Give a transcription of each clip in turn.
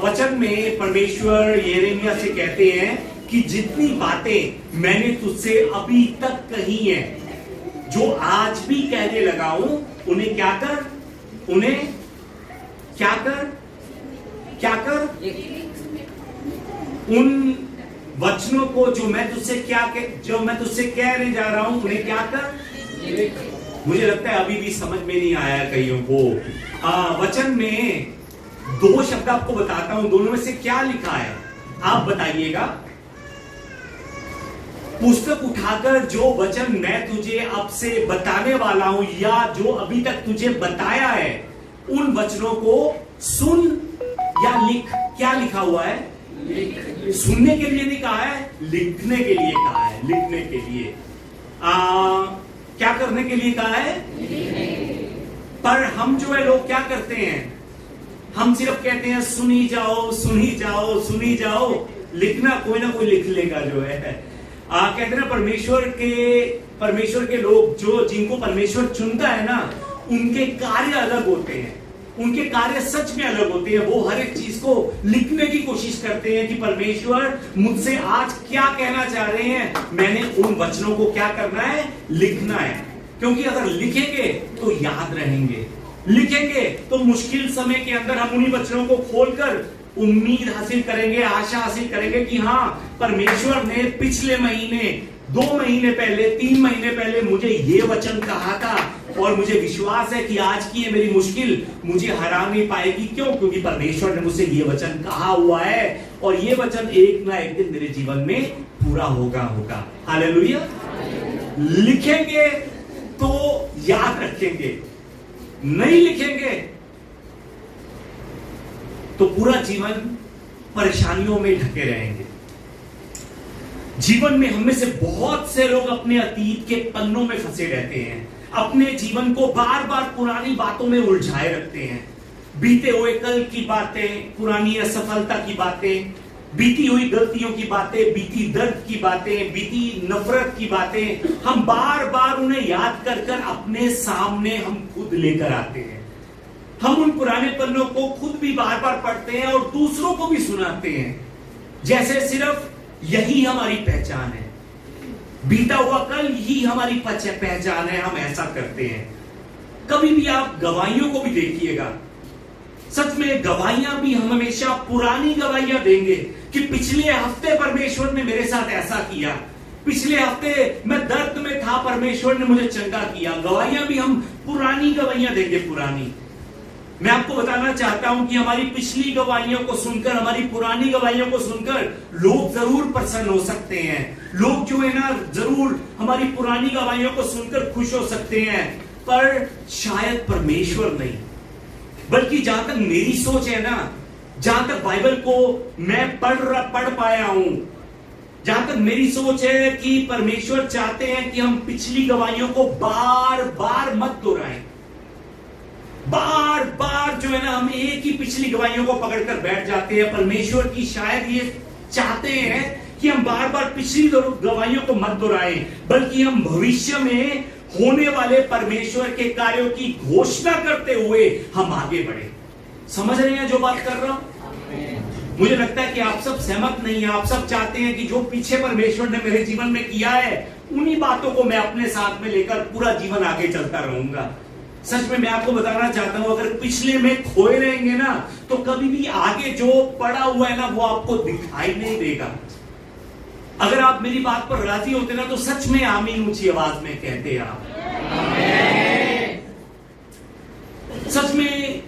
वचन में परमेश्वर यिर्मयाह से कहते हैं कि जितनी बातें मैंने तुझसे अभी तक कही हैं, जो आज भी कहने लगा हूं, उन्हें क्या कर, उन्हें क्या कर, क्या कर, उन वचनों को जो मैं तुझसे कहने जा रहा हूं, उन्हें क्या कर। मुझे लगता है अभी भी समझ में नहीं आया कईयों को। वचन में दो शब्द आपको बताता हूं, दोनों में से क्या लिखा है आप बताइएगा। पुस्तक उठाकर जो वचन मैं तुझे अब से बताने वाला हूं, या जो अभी तक तुझे बताया है, उन वचनों को सुन या लिख। क्या लिखा हुआ है? सुनने के लिए नहीं कहा है, लिखने के लिए कहा है। लिखने के लिए क्या करने के लिए कहा है? पर हम जो है लोग क्या करते हैं, हम सिर्फ कहते हैं सुनी जाओ, सुनी जाओ, सुनी जाओ। लिखना कोई ना कोई लिख लेगा जो है। कहते हैं ना, परमेश्वर के लोग जो जिनको परमेश्वर चुनता है ना, उनके कार्य अलग होते हैं, उनके कार्य सच में अलग होते हैं। वो हर एक चीज को लिखने की कोशिश करते हैं कि परमेश्वर मुझसे आज क्या कहना चाह रहे हैं। मैंने उन वचनों को क्या करना है? लिखना है। क्योंकि अगर लिखेंगे तो याद रहेंगे, लिखेंगे तो मुश्किल समय के अंदर हम उन्हीं वचनों को खोलकर उम्मीद हासिल करेंगे, आशा हासिल करेंगे कि हाँ, परमेश्वर ने पिछले महीने, 2 महीने पहले, 3 महीने पहले मुझे ये वचन कहा था, और मुझे विश्वास है कि आज की ये मेरी मुश्किल मुझे हरा नहीं पाएगी। क्यों? क्योंकि परमेश्वर ने मुझसे ये वचन कहा हुआ है, और ये वचन एक ना एक दिन मेरे जीवन में पूरा होगा। हालेलुया। लिखेंगे तो याद रखेंगे, नहीं लिखेंगे तो पूरा जीवन परेशानियों में ढके रहेंगे। जीवन में हम में से बहुत से लोग अपने अतीत के पन्नों में फंसे रहते हैं, अपने जीवन को बार बार पुरानी बातों में उलझाए रखते हैं। बीते हुए कल की बातें, पुरानी असफलता की बातें, बीती हुई गलतियों की बातें, बीती दर्द की बातें, बीती नफरत की बातें, हम बार बार उन्हें याद कर कर अपने सामने हम खुद लेकर आते हैं। हम उन पुराने पन्नों को खुद भी बार बार पढ़ते हैं और दूसरों को भी सुनाते हैं, जैसे सिर्फ यही हमारी पहचान है, बीता हुआ कल ही हमारी पहचान है। हम ऐसा करते हैं। कभी भी आप गवाहियों को भी देखिएगा, सच में गवाहियां भी हम हमेशा पुरानी गवाहियां देंगे कि पिछले हफ्ते परमेश्वर ने मेरे साथ ऐसा किया, पिछले हफ्ते मैं दर्द में था, परमेश्वर ने मुझे चंगा किया। गवाहियां भी हम पुरानी गवाहियां देंगे, पुरानी। मैं आपको बताना चाहता हूं कि हमारी पिछली गवाहियों को सुनकर, हमारी पुरानी गवाहियों को सुनकर लोग जरूर प्रसन्न हो सकते हैं, लोग जो है ना जरूर हमारी पुरानी गवाहियों को सुनकर खुश हो सकते हैं, पर शायद परमेश्वर नहीं। बल्कि जहां तक मेरी सोच है ना, जहां तक बाइबल को मैं पढ़ पाया हूं, जहां तक मेरी सोच है कि परमेश्वर चाहते हैं कि हम पिछली गवाहियों को बार बार मत दोहराएं। बार बार जो है ना हम एक ही पिछली गवाहियों को पकड़कर बैठ जाते हैं। परमेश्वर की शायद ये चाहते हैं कि हम बार बार पिछली गवाहियों को मत दोहराएं, बल्कि हम भविष्य में होने वाले परमेश्वर के कार्यों की घोषणा करते हुए हम आगे बढ़े। समझ रहे हैं जो बात कर रहा हूं? मुझे लगता है कि आप सब सहमत नहीं है। आप सब चाहते हैं कि जो पीछे परमेश्वर ने मेरे जीवन में किया है, उन्हीं बातों को मैं अपने साथ में लेकर पूरा जीवन आगे चलता रहूंगा। सच में मैं आपको बताना चाहता हूं, अगर पिछले में खोए रहेंगे ना, तो कभी भी आगे जो पड़ा हुआ है ना, वो आपको दिखाई नहीं देगा। अगर आप मेरी बात पर राजी होते ना, तो सच में आमीन ऊंची आवाज में कहते आप। सच में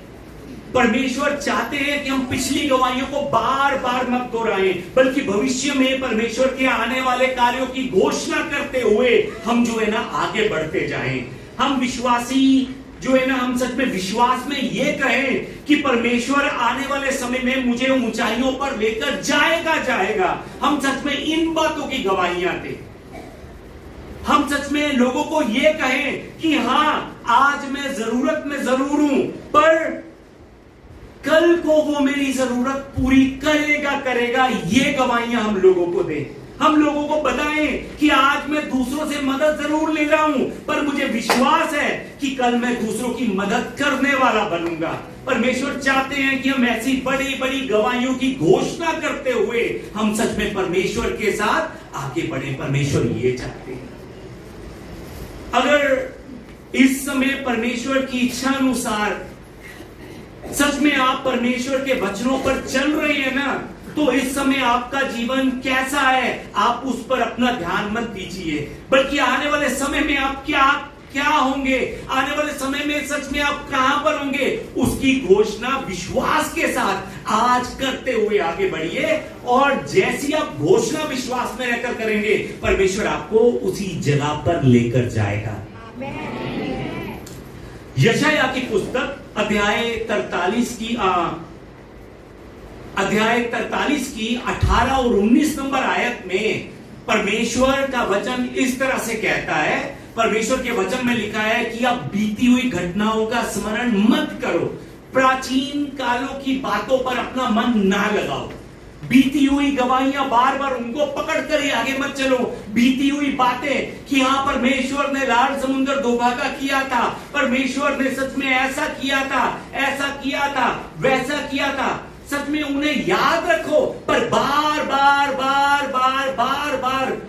परमेश्वर चाहते हैं कि हम पिछली गवाहियों को बार बार मत दोहराएं, बल्कि भविष्य में परमेश्वर के आने वाले कार्यों की घोषणा करते हुए हम जो है ना आगे बढ़ते जाएं। हम विश्वासी जो है ना, हम सच में विश्वास में ये कहें कि परमेश्वर आने वाले समय में मुझे ऊंचाइयों पर लेकर जाएगा। हम सच में इन बातों की गवाहियां दें। हम सच में लोगों को ये कहें कि हां, आज मैं जरूरत में जरूर हूं, पर कल को वो मेरी जरूरत पूरी करेगा। ये गवाहियां हम लोगों को दें। हम लोगों को बताएं कि आज मैं दूसरों से मदद जरूर ले रहा हूं, पर मुझे विश्वास है कि कल मैं दूसरों की मदद करने वाला बनूंगा। परमेश्वर चाहते हैं कि हम ऐसी बड़ी बड़ी गवाहियों की घोषणा करते हुए हम सच में परमेश्वर के साथ आगे बढ़े। परमेश्वर ये चाहते हैं। अगर इस समय परमेश्वर की इच्छा अनुसार सच में आप परमेश्वर के वचनों पर चल रहे हैं ना, तो इस समय आपका जीवन कैसा है आप उस पर अपना ध्यान मत दीजिए, बल्कि आने वाले समय में आप क्या होंगे, आने वाले समय में सच में आप कहां पर होंगे, उसकी घोषणा विश्वास के साथ आज करते हुए आगे बढ़िए। और जैसी आप घोषणा विश्वास में रहकर करेंगे, परमेश्वर आपको उसी जगह पर लेकर जाएगा। यशायाह की पुस्तक अध्याय 43 की 18 और 19 नंबर आयत में परमेश्वर का वचन इस तरह से कहता है। परमेश्वर के वचन में लिखा है कि आप बीती हुई घटनाओं का स्मरण मत करो, प्राचीन कालों की बातों पर अपना मन ना लगाओ। बीती हुई गवाहियां बार बार उनको पकड़ कर ही आगे मत चलो। बीती हुई बातें कि हाँ परमेश्वर ने लाल समुद्र दोभागा किया था, परमेश्वर ने सच में ऐसा किया था, ऐसा किया था, वैसा किया था, सच में उन्हें याद रखो। पर बार बार बार बार बार बार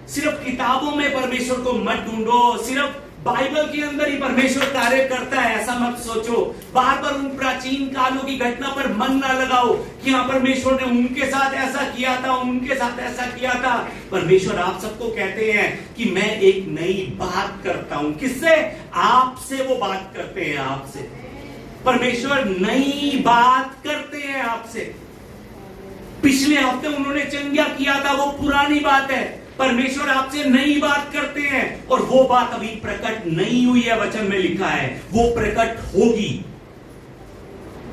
सिर्फ किताबों में परमेश्वर को मत ढूंढो, सिर्फ बाइबल के अंदर ही परमेश्वर कार्य करता है ऐसा मत सोचो। बार बार उन प्राचीन कालों की घटना पर मन ना लगाओ कि हाँ परमेश्वर ने उनके साथ ऐसा किया था, उनके साथ ऐसा किया था। परमेश्वर आप सबको कहते हैं कि मैं एक नई बात करता हूं। किससे? आपसे वो बात करते हैं, आपसे। परमेश्वर नई बात करते हैं आपसे। पिछले हफ्ते उन्होंने चंगा किया था, वो पुरानी बात है। परमेश्वर आपसे नई बात करते हैं और वो बात अभी प्रकट नहीं हुई है, वचन में लिखा है वो प्रकट होगी।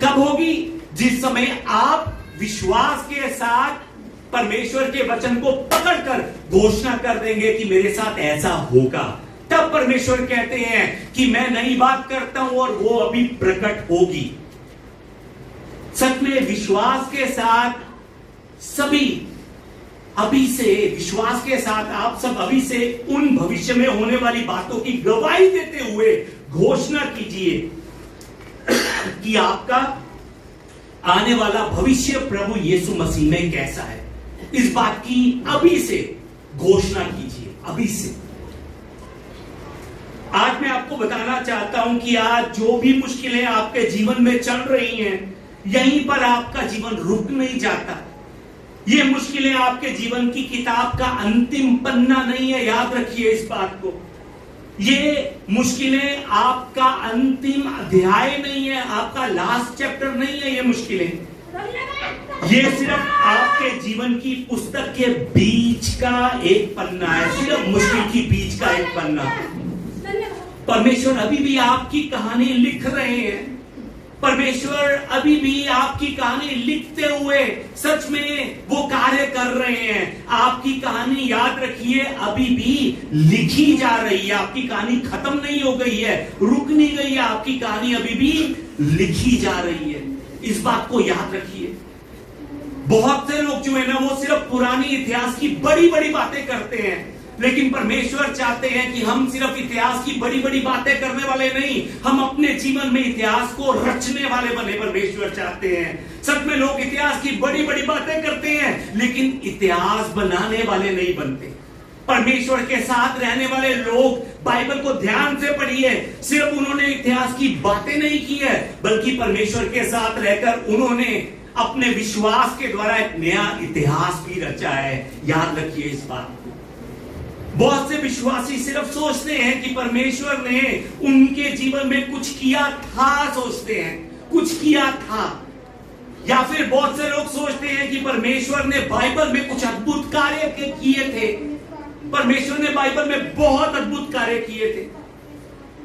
कब होगी? जिस समय आप विश्वास के साथ परमेश्वर के वचन को पकड़कर घोषणा कर देंगे कि मेरे साथ ऐसा होगा, तब परमेश्वर कहते हैं कि मैं नई बात करता हूं और वो अभी प्रकट होगी। सच में विश्वास के साथ सभी अभी से, विश्वास के साथ आप सब अभी से उन भविष्य में होने वाली बातों की गवाही देते हुए घोषणा कीजिए कि आपका आने वाला भविष्य प्रभु यीशु मसीह में कैसा है। इस बात की अभी से घोषणा कीजिए, अभी से। आज मैं आपको बताना चाहता हूं कि आज जो भी मुश्किलें आपके जीवन में चल रही हैं, यहीं पर आपका जीवन रुक नहीं जाता। ये मुश्किलें आपके जीवन की किताब का अंतिम पन्ना नहीं है, याद रखिए इस बात को। ये मुश्किलें आपका अंतिम अध्याय नहीं है, आपका लास्ट चैप्टर नहीं है। ये मुश्किलें, ये सिर्फ आपके जीवन की पुस्तक के बीच का एक पन्ना है, सिर्फ मुश्किल की बीच का एक पन्ना। परमेश्वर अभी भी आपकी कहानी लिख रहे हैं। परमेश्वर अभी भी आपकी कहानी लिखते हुए सच में वो कार्य कर रहे हैं। आपकी कहानी, याद रखिए, अभी भी लिखी जा रही है। आपकी कहानी खत्म नहीं हो गई है, रुक नहीं गई है। आपकी कहानी अभी भी लिखी जा रही है। इस बात को याद रखिए। बहुत से लोग जो है ना, वो सिर्फ पुरानी इतिहास की बड़ी बड़ी बातें करते हैं, लेकिन परमेश्वर चाहते हैं कि हम सिर्फ इतिहास की बड़ी बड़ी बातें करने वाले नहीं, हम अपने जीवन में इतिहास को रचने वाले बने। परमेश्वर चाहते हैं, सच में लोग इतिहास की बड़ी बड़ी बातें करते हैं लेकिन इतिहास बनाने वाले नहीं बनते। परमेश्वर के साथ रहने वाले लोग बाइबल को ध्यान से पढ़िए, सिर्फ उन्होंने इतिहास की बातें नहीं की है, बल्कि परमेश्वर के साथ रहकर उन्होंने अपने विश्वास के द्वारा एक नया इतिहास भी रचा है। याद रखिए इस बात को। बहुत से विश्वासी सिर्फ सोचते हैं कि परमेश्वर ने उनके जीवन में कुछ किया था, सोचते हैं कुछ किया था, या फिर बहुत से लोग सोचते हैं कि परमेश्वर ने बाइबल में कुछ अद्भुत कार्य किए थे। परमेश्वर ने बाइबल में बहुत अद्भुत कार्य किए थे,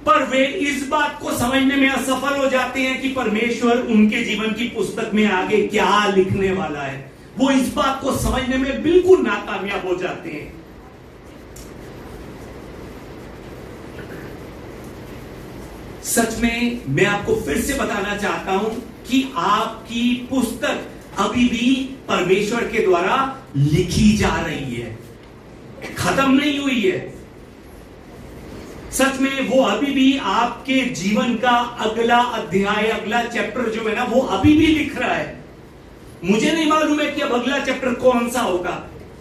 पर वे इस बात को समझने में असफल हो जाते हैं कि परमेश्वर उनके जीवन की पुस्तक में आगे क्या लिखने वाला है। वो इस बात को समझने में बिल्कुल नाकामयाब हो जाते हैं। सच में मैं आपको फिर से बताना चाहता हूं कि आपकी पुस्तक अभी भी परमेश्वर के द्वारा लिखी जा रही है, खत्म नहीं हुई है। सच में वो अभी भी आपके जीवन का अगला अध्याय, अगला चैप्टर जो है ना, वो अभी भी लिख रहा है। मुझे नहीं मालूम है कि अब अगला चैप्टर कौन सा होगा,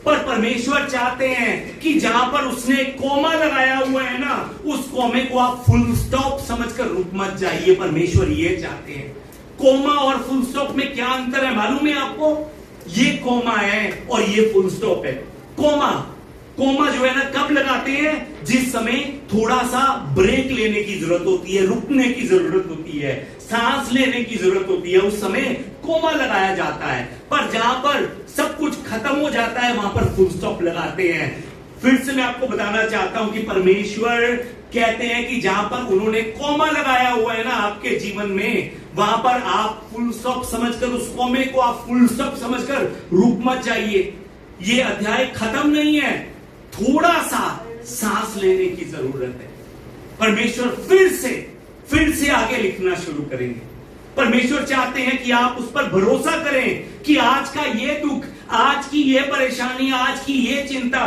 पर परमेश्वर चाहते हैं कि जहां पर उसने कोमा लगाया हुआ है ना, उस कोमे को आप फुल स्टॉप समझकर रुक मत जाइए। परमेश्वर ये चाहते हैं। कोमा और फुल स्टॉप में क्या अंतर है मालूम है आपको? ये कोमा है और ये फुल स्टॉप है। कोमा जो है ना कब लगाते हैं? जिस समय थोड़ा सा ब्रेक लेने की जरूरत होती है, रुकने की जरूरत होती है, सांस लेने की जरूरत होती है, उस समय कोमा लगाया जाता है। पर जहां पर सब कुछ खत्म हो जाता है वहां पर फुल स्टॉप लगाते हैं। फिर से मैं आपको बताना चाहता हूं कि परमेश्वर कहते हैं कि जहां पर उन्होंने कोमा लगाया हुआ है ना आपके जीवन में, वहां पर आप फुल स्टॉप समझकर, उस कोमे को आप फुल स्टॉप समझकर रुक मत जाइए। ये अध्याय खत्म नहीं है, थोड़ा सा सांस लेने की जरूरत है। परमेश्वर फिर से आगे लिखना शुरू करेंगे। परमेश्वर चाहते हैं कि आप उस पर भरोसा करें कि आज का ये दुख, आज की ये परेशानी, आज की ये चिंता,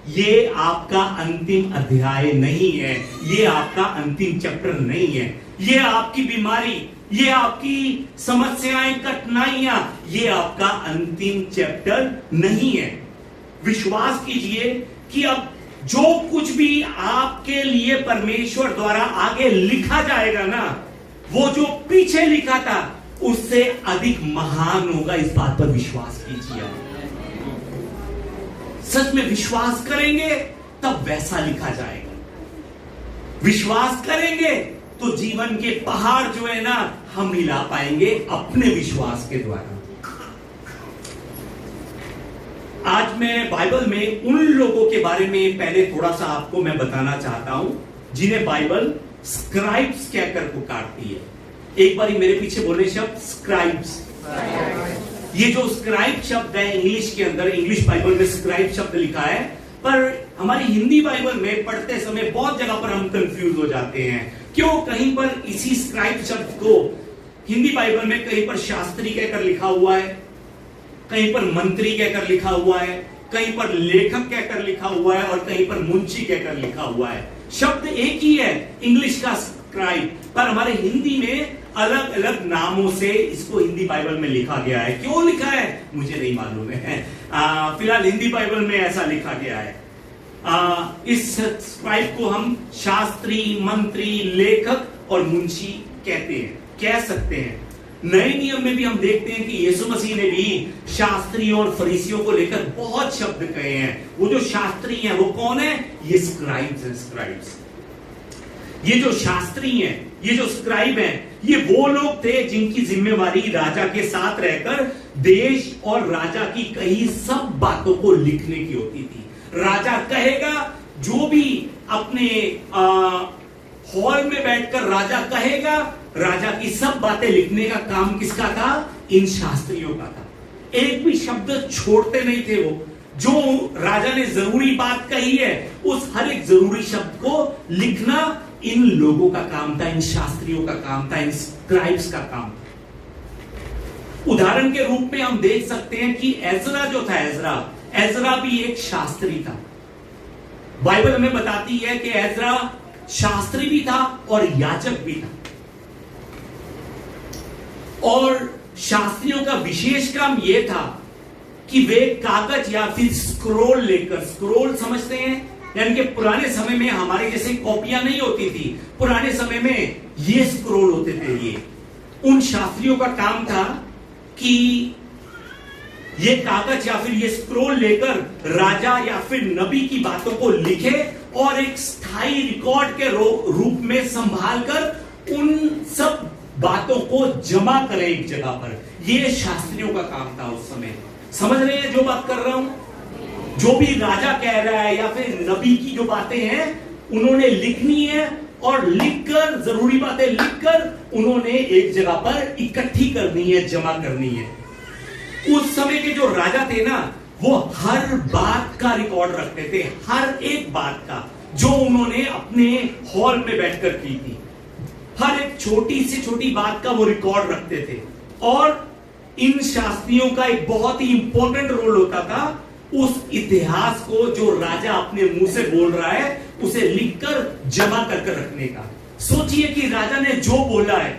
ये आपका अंतिम अध्याय नहीं है, ये आपका अंतिम चैप्टर नहीं है। ये आपकी बीमारी, ये आपकी समस्याएं, कठिनाइयां, ये आपका अंतिम चैप्टर नहीं है। विश्वास कीजिए कि अब जो कुछ भी आपके लिए परमेश्वर द्वारा आगे लिखा जाएगा ना, वो जो पीछे लिखा था उससे अधिक महान होगा। इस बात पर विश्वास कीजिए। सच में विश्वास करेंगे तब वैसा लिखा जाएगा। विश्वास करेंगे तो जीवन के पहाड़ जो है ना हम हिला पाएंगे अपने विश्वास के द्वारा। आज मैं बाइबल में उन लोगों के बारे में पहले थोड़ा सा आपको मैं बताना चाहता हूं जिन्हें बाइबल स्क्राइब्स कहकर पुकारती है। एक बार मेरे पीछे बोले शब्द स्क्राइब्स। ये जो स्क्राइब शब्द है इंग्लिश के अंदर, इंग्लिश बाइबल में स्क्राइब शब्द लिखा है, पर हमारी हिंदी बाइबल में पढ़ते समय बहुत जगह पर हम कंफ्यूज हो जाते हैं। क्यों? कहीं पर इसी स्क्राइब शब्द को हिंदी बाइबल में कहीं पर शास्त्री कहकर लिखा हुआ है, कहीं पर मंत्री कहकर लिखा हुआ है, कहीं पर लेखक कहकर लिखा हुआ है और कहीं पर मुंशी कहकर लिखा हुआ है। शब्द एक ही है इंग्लिश का स्क्राइब, पर हमारे हिंदी में अलग अलग नामों से इसको हिंदी बाइबल में लिखा गया है। क्यों लिखा है मुझे नहीं मालूम है, फिलहाल हिंदी बाइबल में ऐसा लिखा गया है। इस स्क्राइब को हम शास्त्री, मंत्री, लेखक और मुंशी कहते हैं, कह सकते हैं। नए नियम में भी हम देखते हैं कि यीशु मसीह ने भी शास्त्री और फरीसियों को लेकर बहुत शब्द कहे हैं। वो जो शास्त्री हैं वो कौन है? ये स्क्राइब्स हैं। स्क्राइब्स, ये जो शास्त्री हैं, ये जो स्क्राइब हैं, ये वो लोग थे जिनकी जिम्मेवारी राजा के साथ रहकर देश और राजा की कई सब बातों को लिखने की होती थी। राजा कहेगा, जो भी अपने हॉल में बैठकर राजा कहेगा, राजा की सब बातें लिखने का काम किसका था? इन शास्त्रियों का था। एक भी शब्द छोड़ते नहीं थे वो। जो राजा ने जरूरी बात कही है उस हर एक जरूरी शब्द को लिखना इन लोगों का काम था, इन शास्त्रियों का काम था, इन स्क्राइब्स का काम था। उदाहरण के रूप में हम देख सकते हैं कि एजरा जो था, एजरा भी एक शास्त्री था। बाइबल हमें बताती है कि एजरा शास्त्री भी था और याजक भी था। और शास्त्रियों का विशेष काम यह था कि वे कागज या फिर स्क्रोल लेकर, स्क्रोल समझते हैं, यानी कि पुराने समय में हमारे जैसे कॉपियां नहीं होती थी, पुराने समय में ये स्क्रोल होते थे। ये उन शास्त्रियों का काम था कि ये कागज या फिर ये स्क्रोल लेकर राजा या फिर नबी की बातों को लिखे और एक स्थायी रिकॉर्ड के रूप में संभाल कर उन सब बातों को जमा करें एक जगह पर। ये शास्त्रियों का काम था उस समय। समझ रहे हैं जो बात कर रहा हूं? जो भी राजा कह रहा है या फिर नबी की जो बातें हैं उन्होंने लिखनी है और लिखकर, जरूरी बातें लिखकर उन्होंने एक जगह पर इकट्ठी करनी है, जमा करनी है। उस समय के जो राजा थे ना, वो हर बात का रिकॉर्ड रखते थे, हर एक बात का जो उन्होंने अपने हॉल में बैठकर की थी। हर एक छोटी से छोटी बात का वो रिकॉर्ड रखते थे और इन शास्त्रियों का एक बहुत ही इंपॉर्टेंट रोल होता था उस इतिहास को जो राजा अपने मुंह से बोल रहा है उसे लिखकर जमा कर रखने का। सोचिए कि राजा ने जो बोला है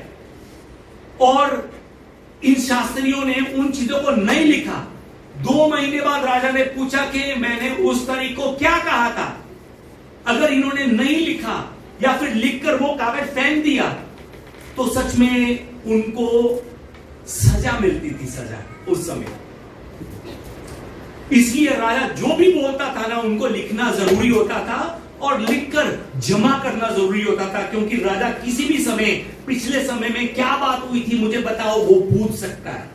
और इन शास्त्रियों ने उन चीजों को नहीं लिखा। 2 महीने बाद राजा ने पूछा कि मैंने उस तारीख को क्या कहा था। अगर इन्होंने नहीं लिखा या फिर लिखकर वो कागज फेंक दिया तो सच में उनको सजा मिलती थी, सजा उस समय। इसलिए राजा जो भी बोलता था ना उनको लिखना जरूरी होता था और लिखकर जमा करना जरूरी होता था, क्योंकि राजा किसी भी समय पिछले समय में क्या बात हुई थी मुझे बताओ वो पूछ सकता है।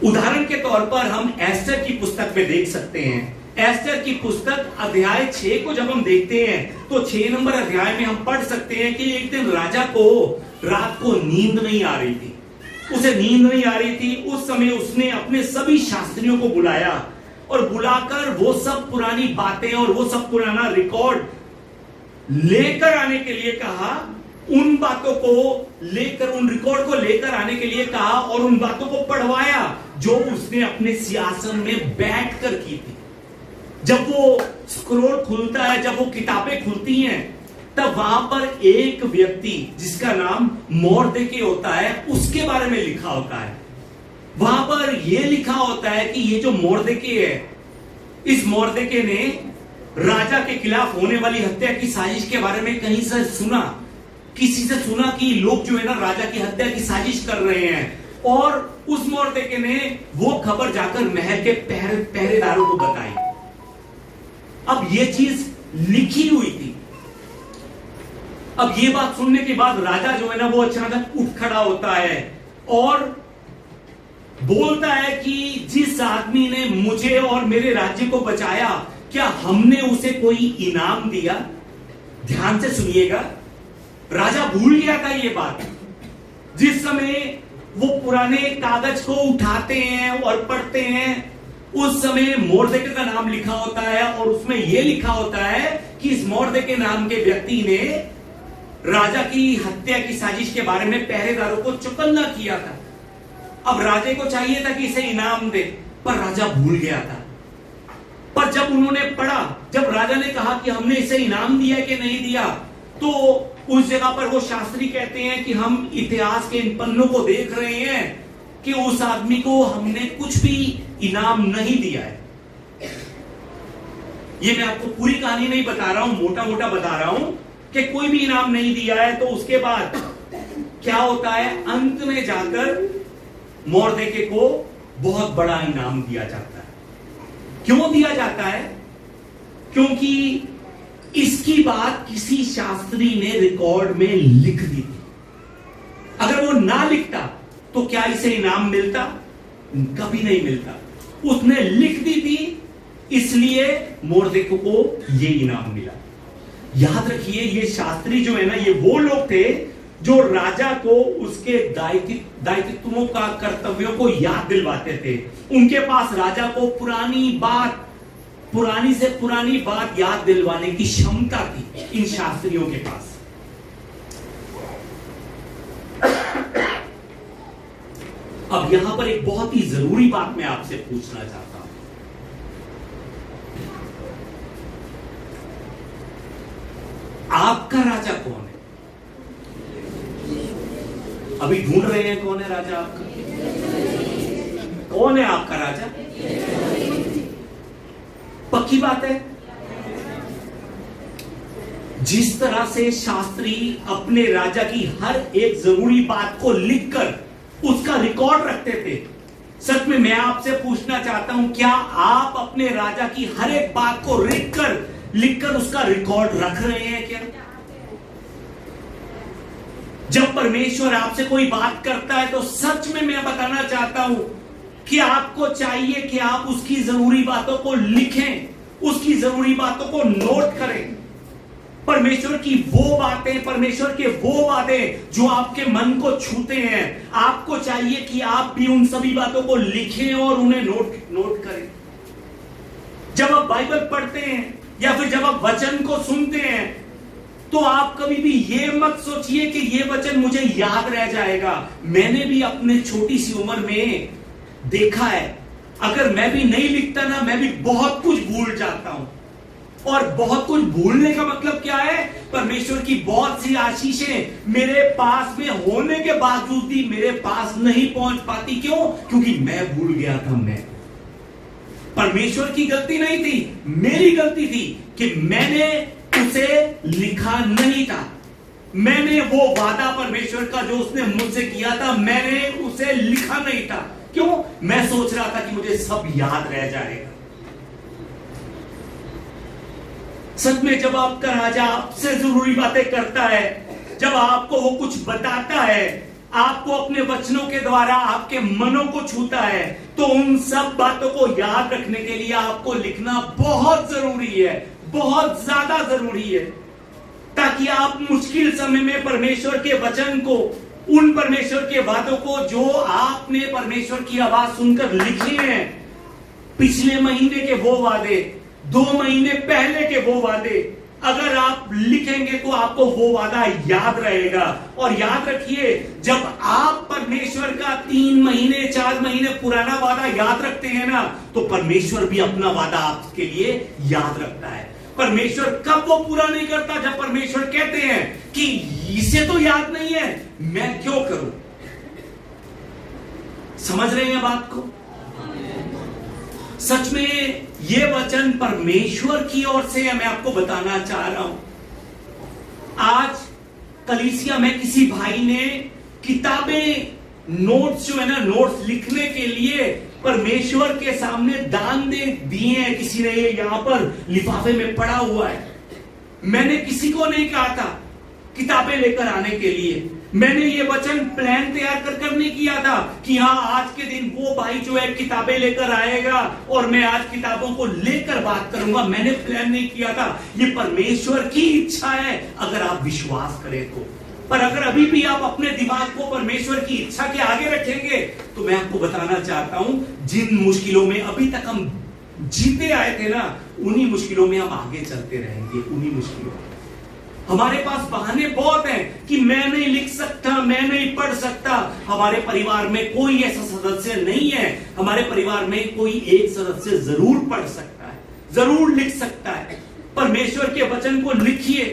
उदाहरण के तौर पर हम एस्टर की पुस्तक में देख सकते हैं। एस्टर की पुस्तक अध्याय 6 को जब हम देखते हैं तो 6 नंबर अध्याय में हम पढ़ सकते हैं कि एक दिन राजा को रात को नींद नहीं आ रही थी, उसे नींद नहीं आ रही थी। उस समय उसने अपने सभी शास्त्रियों को बुलाया और बुलाकर वो सब पुरानी बातें और वो सब पुराना रिकॉर्ड लेकर आने के लिए कहा। उन बातों को लेकर, उन रिकॉर्ड को लेकर आने के लिए कहा और उन बातों को पढ़वाया जो उसने अपने सिंहासन में बैठकर की थी। जब वो स्क्रोल खुलता है, जब वो किताबें खुलती हैं, तब वहां पर एक व्यक्ति जिसका नाम मोर्देके होता है उसके बारे में लिखा होता है। वहां पर यह लिखा होता है कि ये जो मोर्देके है, इस मोर्देके ने राजा के खिलाफ होने वाली हत्या की साजिश के बारे में कहीं से सुना, किसी से सुना कि लोग जो है ना राजा की हत्या की साजिश कर रहे हैं, और उस मोर्देके ने वो खबर जाकर महल के पहरेदारों को बताई। अब ये चीज लिखी हुई थी। अब ये बात सुनने के बाद राजा जो है ना वो अचानक उठ खड़ा होता है और बोलता है कि जिस आदमी ने मुझे और मेरे राज्य को बचाया, क्या हमने उसे कोई इनाम दिया? ध्यान से सुनिएगा, राजा भूल गया था ये बात। जिस समय वो पुराने कागज को उठाते हैं और पढ़ते हैं, उस समय मोर्देके का नाम लिखा होता है और उसमें यह लिखा होता है कि इस मोर्देके नाम के व्यक्ति ने राजा की हत्या की साजिश के बारे में पहरेदारों को चौकन्ना किया था। अब राजे को चाहिए था कि इसे इनाम दे, पर राजा भूल गया था। पर जब उन्होंने पढ़ा, जब राजा ने कहा कि हमने इसे इनाम दिया कि नहीं दिया, तो उस जगह पर वो शास्त्री कहते हैं कि हम इतिहास के इन पन्नों को देख रहे हैं कि उस आदमी को हमने कुछ भी इनाम नहीं दिया है। ये मैं आपको पूरी कहानी नहीं बता रहा हूं, मोटा मोटा बता रहा हूं कि कोई भी इनाम नहीं दिया है। तो उसके बाद क्या होता है, अंत में जाकर मोर्देके को बहुत बड़ा इनाम दिया जाता है। क्यों दिया जाता है? क्योंकि इसकी बात किसी शास्त्री ने रिकॉर्ड में लिख दी थी। अगर वो ना लिखता तो क्या इसे इनाम मिलता? कभी नहीं मिलता। उसने लिख दी थी, इसलिए मोर्देके को ये इनाम मिला। याद रखिए, ये शास्त्री जो है ना, ये वो लोग थे जो राजा को उसके दायित्वों का, कर्तव्यों को याद दिलवाते थे। उनके पास राजा को पुरानी से पुरानी बात याद दिलवाने की क्षमता थी इन शास्त्रियों के पास। अब यहां पर एक बहुत ही जरूरी बात मैं आपसे पूछना चाहता हूं। आपका राजा कौन है? अभी ढूंढ रहे हैं कौन है राजा आपका? कौन है आपका राजा? पक्की बात है। जिस तरह से शास्त्री अपने राजा की हर एक जरूरी बात को लिखकर उसका रिकॉर्ड रखते थे, सच में मैं आपसे पूछना चाहता हूं, क्या आप अपने राजा की हर एक बात को लिखकर उसका रिकॉर्ड रख रहे हैं क्या? जब परमेश्वर आपसे कोई बात करता है तो सच में मैं बताना चाहता हूं कि आपको चाहिए कि आप उसकी जरूरी बातों को लिखें, उसकी जरूरी बातों को नोट करें। परमेश्वर की वो बातें, परमेश्वर के वो वादे जो आपके मन को छूते हैं, आपको चाहिए कि आप भी उन सभी बातों को लिखें और उन्हें नोट करें। जब आप बाइबल पढ़ते हैं या फिर जब आप वचन को सुनते हैं, तो आप कभी भी ये मत सोचिए कि ये वचन मुझे याद रह जाएगा। मैंने भी अपने छोटी सी उम्र में देखा है, अगर मैं भी नहीं लिखता ना, मैं भी बहुत कुछ भूल जाता हूं। और बहुत कुछ भूलने का मतलब क्या है? परमेश्वर की बहुत सी आशीषें मेरे पास में होने के बावजूद भी मेरे पास नहीं पहुंच पाती। क्यों? क्योंकि मैं भूल गया था। मैं, परमेश्वर की गलती नहीं थी, मेरी गलती थी कि मैंने उसे लिखा नहीं था। मैंने वो वादा परमेश्वर का जो उसने मुझसे किया था, मैंने उसे लिखा नहीं था। क्यों? मैं सोच रहा था कि मुझे सब याद रह जाएगा। सच में जब आपका राजा आपसे जरूरी बातें करता है, जब आपको वो कुछ बताता है, आपको अपने वचनों के द्वारा आपके मनों को छूता है, तो उन सब बातों को याद रखने के लिए आपको लिखना बहुत जरूरी है, बहुत ज्यादा जरूरी है, ताकि आप मुश्किल समय में परमेश्वर के वचन को, उन परमेश्वर के वादों को जो आपने परमेश्वर की आवाज सुनकर लिखे हैं, पिछले महीने के वो वादे, 2 महीने पहले के वो वादे, अगर आप लिखेंगे तो आपको वो वादा याद रहेगा। और याद रखिए, जब आप परमेश्वर का 3 महीने 4 महीने पुराना वादा याद रखते हैं ना, तो परमेश्वर भी अपना वादा आपके लिए याद रखता है। परमेश्वर कब वो पूरा नहीं करता? जब परमेश्वर कहते हैं कि इसे तो याद नहीं है, मैं क्यों करूं? समझ रहे हैं बात को? सच में ये वचन परमेश्वर की ओर से मैं आपको बताना चाह रहा हूं। आज कलीसिया में किसी भाई ने किताबें, नोट्स जो है ना, नोट्स लिखने के लिए परमेश्वर के सामने दान दे दिए हैं। किसी ने ये यहां पर लिफाफे में पड़ा हुआ है। मैंने किसी को नहीं कहा था किताबें लेकर आने के लिए। मैंने ये वचन प्लान तैयार कर नहीं किया था कि हाँ, आज के दिन वो भाई जो है किताबें लेकर आएगा और मैं आज किताबों को लेकर बात करूंगा। मैंने प्लान नहीं किया था। ये परमेश्वर की इच्छा है, अगर आप विश्वास करें तो। पर अगर अभी भी आप अपने दिमाग को परमेश्वर की इच्छा के आगे रखेंगे, तो मैं आपको बताना चाहता हूं, जिन मुश्किलों में अभी तक हम जीते आए थे ना, उन्हीं मुश्किलों में हम आगे चलते रहेंगे। उन्हीं मुश्किलों में हमारे पास बहाने बहुत हैं कि मैं नहीं लिख सकता, मैं नहीं पढ़ सकता। हमारे परिवार में कोई ऐसा सदस्य नहीं है। हमारे परिवार में कोई एक सदस्य जरूर पढ़ सकता है, जरूर लिख सकता है। परमेश्वर के वचन को लिखिए,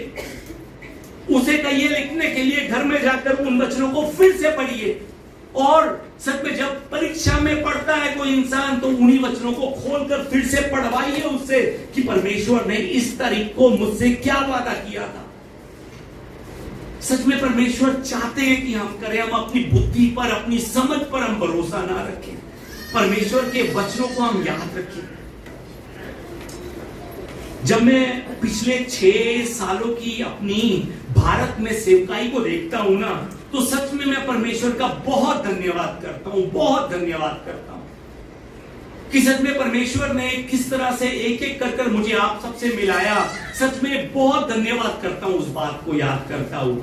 उसे कहिए लिखने के लिए, घर में जाकर उन वचनों को फिर से पढ़िए। और सच में जब परीक्षा में पढ़ता है कोई इंसान, तो उन्हीं वचनों को खोलकर फिर से पढ़वाइए उससे कि परमेश्वर ने इस तारीख को मुझसे क्या वादा किया था। सच में परमेश्वर चाहते हैं कि हम करें, हम अपनी बुद्धि पर, अपनी समझ पर हम भरोसा ना रखें, परमेश्वर के वचनों को हम याद रखें। जब मैं पिछले 6 सालों की अपनी भारत में सेवकाई को देखता हूं ना, तो सच में मैं परमेश्वर का बहुत धन्यवाद करता हूं, बहुत धन्यवाद करता हूं कि सच में परमेश्वर ने किस तरह से एक एक कर मुझे आप सबसे मिलाया। सच में बहुत धन्यवाद करता हूं उस बात को याद करता हूं,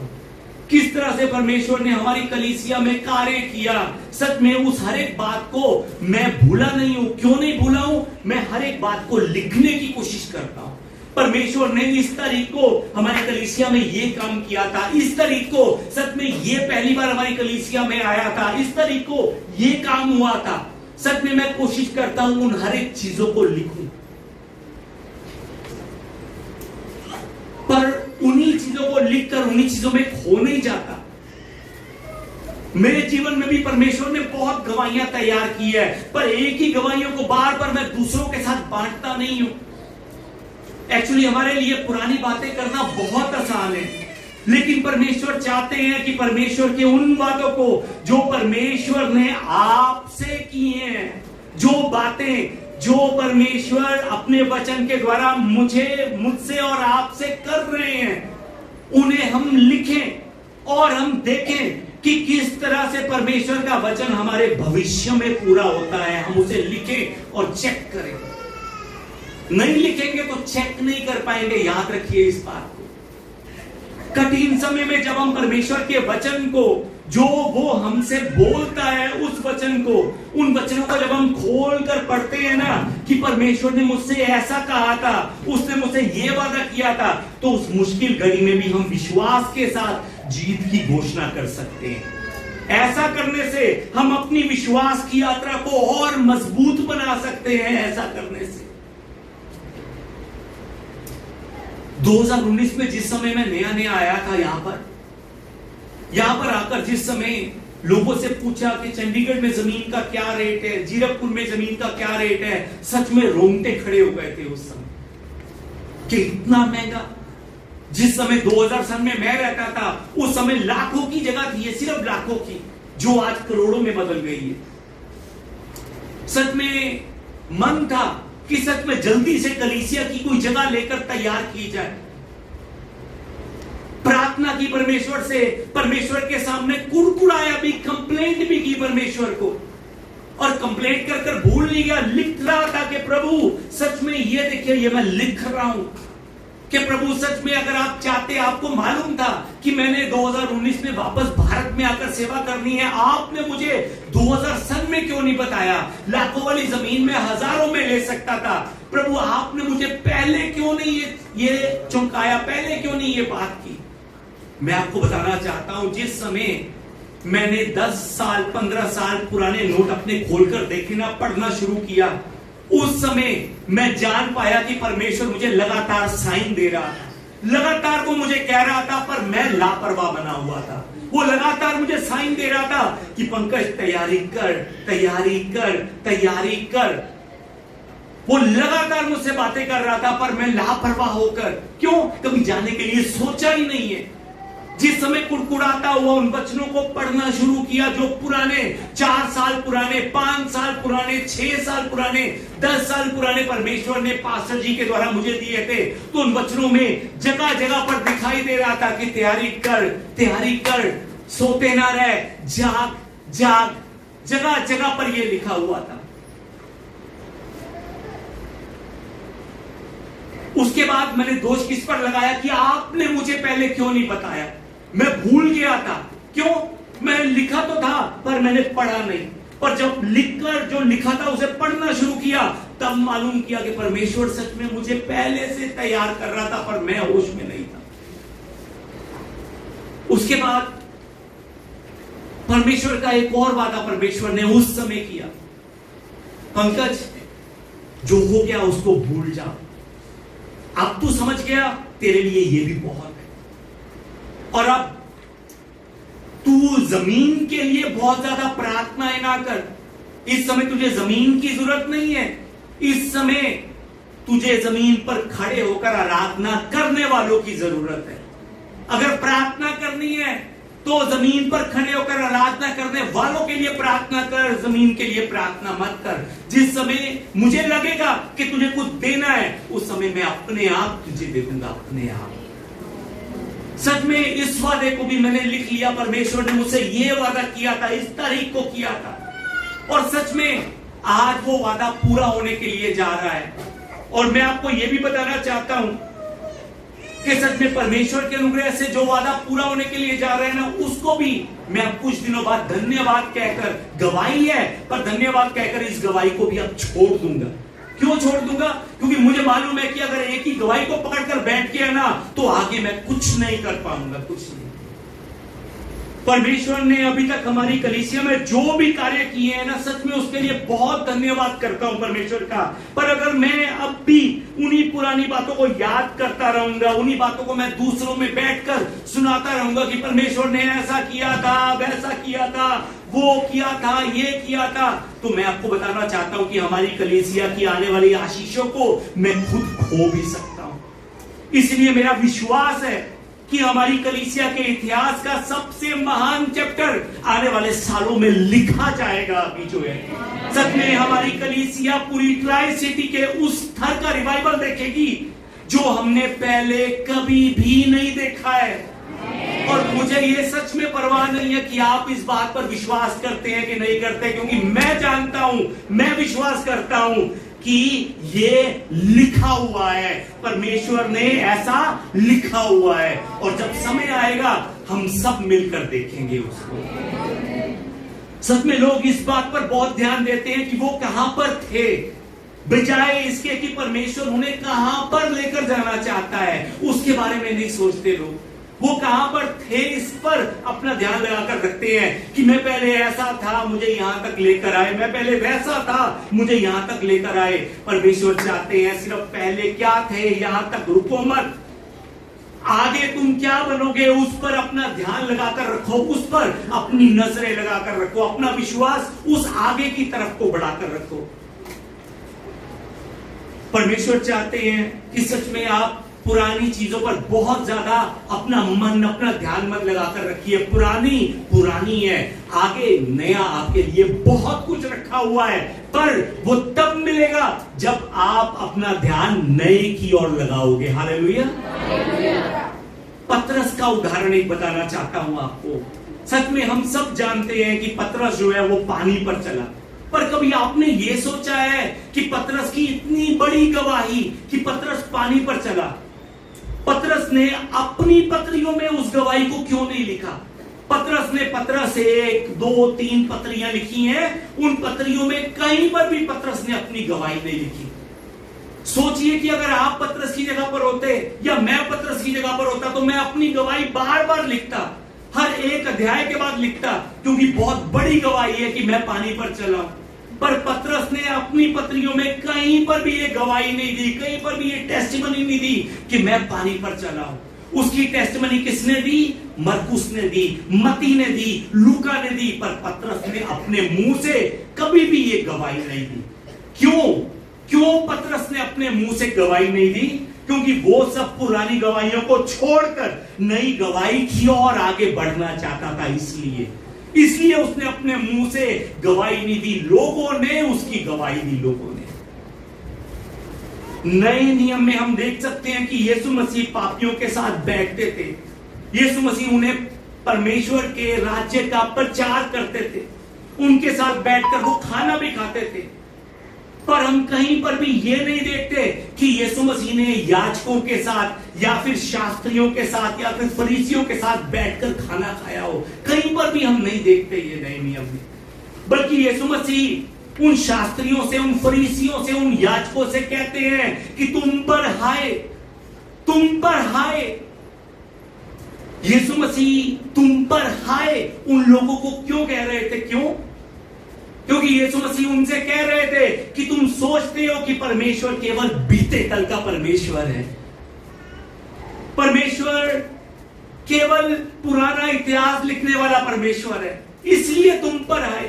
किस तरह से परमेश्वर ने हमारी कलीसिया में कार्य किया। सच में उस हर एक बात को मैं भूला नहीं हूं। क्यों नहीं भूला हूं? मैं हर एक बात को लिखने की कोशिश करता हूं। परमेश्वर ने इस तारीख को हमारी कलीसिया में ये काम किया था, इस तारीख को सच में ये पहली बार हमारी कलीसिया में आया था, इस तारीख को ये काम हुआ था। सच में मैं कोशिश करता हूं उन हर एक चीजों को लिखूं, पर उन्हीं चीजों को लिखकर उन्हीं चीजों में खो नहीं जाता। मेरे जीवन में भी परमेश्वर ने बहुत गवाहियां तैयार की है, पर एक ही गवाहियों को बार बार मैं दूसरों के साथ बांटता नहीं हूं। एक्चुअली हमारे लिए पुरानी बातें करना बहुत आसान है, लेकिन परमेश्वर चाहते हैं कि परमेश्वर के उन वादों को जो परमेश्वर ने आपसे किए हैं, जो बातें जो परमेश्वर अपने वचन के द्वारा मुझसे और आपसे कर रहे हैं, उन्हें हम लिखें और हम देखें कि किस तरह से परमेश्वर का वचन हमारे भविष्य में पूरा होता है। हम उसे लिखें और चेक करें। नहीं लिखेंगे तो चेक नहीं कर पाएंगे, याद रखिए इस बात को। कठिन समय में जब हम परमेश्वर के वचन को, जो वो हमसे बोलता है, उस वचन को, उन वचनों को जब हम खोल कर पढ़ते हैं ना, कि परमेश्वर ने मुझसे ऐसा कहा था, उसने मुझसे ये वादा किया था, तो उस मुश्किल घड़ी में भी हम विश्वास के साथ जीत की घोषणा कर सकते हैं। ऐसा करने से हम अपनी विश्वास की यात्रा को और मजबूत बना सकते हैं। ऐसा करने से 2019 में जिस समय मैं नया नया आया था यहां पर आकर जिस समय लोगों से पूछा कि चंडीगढ़ में जमीन का क्या रेट है, जीरकपुर में जमीन का क्या रेट है, सच में रोंगटे खड़े हो गए थे उस समय कि इतना महंगा। जिस समय 2000 सन में मैं रहता था, उस समय लाखों की जगह थी, ये सिर्फ लाखों की, जो आज करोड़ों में बदल गई है। सच में मन था कि सच में जल्दी से कलीसिया की कोई जगह लेकर तैयार की जाए। प्रार्थना की परमेश्वर से, परमेश्वर के सामने कुड़कुड़ाया भी, कंप्लेंट भी की परमेश्वर को, और कंप्लेंट कर कर भूल नहीं गया, लिख रहा था कि प्रभु सच में ये देखिए, ये मैं लिख रहा हूं कि प्रभु सच में अगर आप चाहते, आपको मालूम था कि मैंने 2019 में वापस भारत में आकर सेवा करनी है, आपने मुझे 2000 सन में क्यों नहीं बताया? लाखों वाली जमीन में हजारों में ले सकता था। प्रभु आपने मुझे पहले क्यों नहीं ये चौंकाया, पहले क्यों नहीं ये बात की? मैं आपको बताना चाहता हूं, जिस समय मैंने 10 साल 15 साल पुराने नोट अपने खोलकर देखना, पढ़ना शुरू किया, उस समय मैं जान पाया कि परमेश्वर मुझे लगातार साइन दे रहा था, लगातार वो मुझे कह रहा था, पर मैं लापरवाह बना हुआ था। वो लगातार मुझे साइन दे रहा था कि पंकज तैयारी कर, तैयारी कर, तैयारी कर। वो लगातार मुझसे बातें कर रहा था, पर मैं लापरवाह होकर, क्यों, कभी जाने के लिए सोचा ही नहीं है। जिस समय कुड़कुड़ाता हुआ उन वचनों को पढ़ना शुरू किया, जो पुराने 4 साल पुराने, 5 साल पुराने, 6 साल पुराने, 10 साल पुराने परमेश्वर ने पास्टर जी के द्वारा मुझे दिए थे, तो उन वचनों में जगह जगह पर दिखाई दे रहा था कि तैयारी कर, तैयारी कर, सोते ना रह, जाग जाग, जगह जगह पर यह लिखा हुआ था। उसके बाद मैंने दोष किस पर लगाया कि आपने मुझे पहले क्यों नहीं बताया? मैं भूल गया था। क्यों? मैंने लिखा तो था, पर मैंने पढ़ा नहीं। पर जब लिखकर जो लिखा था उसे पढ़ना शुरू किया, तब मालूम किया कि परमेश्वर सच में मुझे पहले से तैयार कर रहा था, पर मैं होश में नहीं था। उसके बाद परमेश्वर का एक और वादा परमेश्वर ने उस समय किया, पंकज जो हो गया उसको भूल जा, अब तू समझ गया, तेरे लिए ये भी बहुत है, और अब तू जमीन के लिए बहुत ज्यादा प्रार्थनाएं ना कर। इस समय तुझे जमीन की जरूरत नहीं है, इस समय तुझे जमीन पर खड़े होकर आराधना करने वालों की जरूरत है। अगर प्रार्थना करनी है तो जमीन पर खड़े होकर आराधना करने वालों के लिए प्रार्थना कर, जमीन के लिए प्रार्थना मत कर। जिस समय मुझे लगेगा कि तुझे कुछ देना है, उस समय मैं अपने आप तुझे दे दूंगा, अपने आप। सच में इस वादे को भी मैंने लिख लिया, परमेश्वर ने मुझसे यह वादा किया था, इस तारीख को किया था, और सच में आज वो वादा पूरा होने के लिए जा रहा है। और मैं आपको यह भी बताना चाहता हूं कि सच में परमेश्वर के अनुग्रह से जो वादा पूरा होने के लिए जा रहे हैं ना, उसको भी मैं अब कुछ दिनों बाद धन्यवाद कहकर, गवाही है पर धन्यवाद कहकर इस गवाही को भी अब छोड़ दूंगा। क्यों छोड़ दूंगा? क्योंकि मुझे मालूम है कि अगर एक ही गवाही को पकड़कर बैठ गया ना, तो आगे मैं कुछ नहीं कर पाऊंगा, कुछ नहीं। परमेश्वर ने अभी तक हमारी कलीसिया में जो भी कार्य किए हैं ना, सच में उसके लिए बहुत धन्यवाद करता हूं परमेश्वर का। पर अगर मैं अब भी उन्हीं पुरानी बातों को याद करता रहूंगा, उन्हीं बातों को मैं दूसरों में बैठकर सुनाता रहूंगा कि परमेश्वर ने ऐसा किया था, वैसा किया था, वो किया था, ये किया था, तो मैं आपको बताना चाहता हूं कि हमारी कलीसिया की आने वाली आशीषों को मैं खुद खो भी सकता हूं। इसलिए मेरा विश्वास है कि हमारी कलीसिया के इतिहास का सबसे महान चैप्टर आने वाले सालों में लिखा जाएगा। अभी जो है, सच में हमारी कलीसिया पूरी ट्राई सिटी के उस स्तर का रिवाइवल देखेगी जो हमने पहले कभी भी नहीं देखा है। और मुझे ये सच में परवाह नहीं है कि आप इस बात पर विश्वास करते हैं कि नहीं करते, क्योंकि मैं जानता हूं, मैं विश्वास करता हूं कि ये लिखा हुआ है, परमेश्वर ने ऐसा लिखा हुआ है, और जब समय आएगा हम सब मिलकर देखेंगे उसको। सच में लोग इस बात पर बहुत ध्यान देते हैं कि वो कहां पर थे, बजाय इसके कि परमेश्वर उन्हें कहां पर लेकर जाना चाहता है, उसके बारे में नहीं सोचते लोग। वो कहां पर थे इस पर अपना ध्यान लगाकर रखते हैं कि मैं पहले ऐसा था, मुझे यहां तक लेकर आए, मैं पहले वैसा था, मुझे यहां तक लेकर आए। परमेश्वर चाहते हैं सिर्फ पहले क्या थे यहां तक रुको मत, आगे तुम क्या बनोगे उस पर अपना ध्यान लगाकर रखो, उस पर अपनी नजरें लगाकर रखो, अपना विश्वास उस आगे की तरफ को बढ़ाकर रखो। परमेश्वर चाहते हैं कि सच में आप पुरानी चीजों पर बहुत ज्यादा अपना मन, अपना ध्यान मत लगाकर रखिए। पुरानी पुरानी है, आगे नया आपके लिए बहुत कुछ रखा हुआ है, पर वो तब मिलेगा जब आप अपना ध्यान नए की ओर लगाओगे। हालेलुया। पतरस का उदाहरण एक बताना चाहता हूं आपको। सच में हम सब जानते हैं कि पतरस जो है वो पानी पर चला, पर कभी आपने ये सोचा है कि पतरस की इतनी बड़ी गवाही कि पतरस पानी पर चला, पतरस ने अपनी पत्रियों में उस गवाही को क्यों नहीं लिखा? पतरस ने 1, 2, 3 पत्रियां लिखी हैं, उन पत्रियों में कहीं पर भी पतरस ने अपनी गवाही नहीं लिखी। सोचिए कि अगर आप पतरस की जगह पर होते या मैं पतरस की जगह पर होता तो मैं अपनी गवाही बार बार लिखता, हर एक अध्याय के बाद लिखता, क्योंकि बहुत बड़ी गवाही है कि मैं पानी पर चला। पर पतरस ने अपनी पत्रियों में कहीं पर भी ये गवाही नहीं दी, कहीं पर भी ये टेस्टिमनी नहीं दी कि मैं पानी पर चला हूं। उसकी टेस्टिमनी किसने दी? मरकुस ने दी, मती ने दी, लूका ने दी, पर पतरस ने अपने मुंह से कभी भी ये गवाही नहीं दी। क्यों पतरस ने अपने मुंह से गवाही नहीं दी? क्योंकि वो सब पुरानी गवाहियों को छोड़कर नई गवाही की ओर आगे बढ़ना चाहता था। इसलिए उसने अपने मुंह से गवाही नहीं दी, लोगों ने उसकी गवाही दी। लोगों ने नए नियम में हम देख सकते हैं कि यीशु मसीह पापियों के साथ बैठते थे, यीशु मसीह उन्हें परमेश्वर के राज्य का प्रचार करते थे, उनके साथ बैठकर वो खाना भी खाते थे। पर हम कहीं पर भी ये नहीं देखते कि यीशु मसीह ने याजकों के साथ या फिर शास्त्रियों के साथ या फिर फरीसियों के साथ बैठकर खाना खाया हो। कहीं पर भी हम नहीं देखते ये नए नियम में, बल्कि यीशु मसीह उन शास्त्रियों से, उन फरीसियों से, उन याजकों से कहते हैं कि तुम पर हाय, तुम पर हाय। यीशु मसीह तुम पर हाय उन लोगों को क्यों कह रहे थे? क्योंकि यीशु मसीह उनसे कह रहे थे कि तुम सोचते हो कि परमेश्वर केवल बीते कल का परमेश्वर है, परमेश्वर केवल पुराना इतिहास लिखने वाला परमेश्वर है, इसलिए तुम पर आए।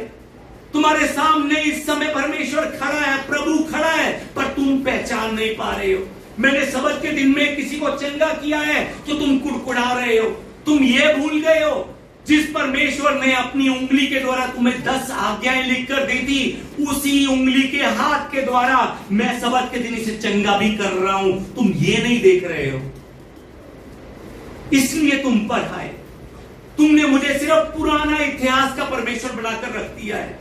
तुम्हारे सामने इस समय परमेश्वर खड़ा है, प्रभु खड़ा है, पर तुम पहचान नहीं पा रहे हो। मैंने सबत के दिन में किसी को चंगा किया है तो तुम कुड़कुड़ा रहे हो। तुम ये भूल गए हो जिस परमेश्वर ने अपनी उंगली के द्वारा तुम्हें 10 आज्ञाएं लिखकर दी थी, उसी उंगली के हाथ के द्वारा मैं सबत के दिन इसे चंगा भी कर रहा हूं। तुम ये नहीं देख रहे हो, इसलिए तुम पर आए। तुमने मुझे सिर्फ पुराना इतिहास का परमेश्वर बनाकर रख दिया है।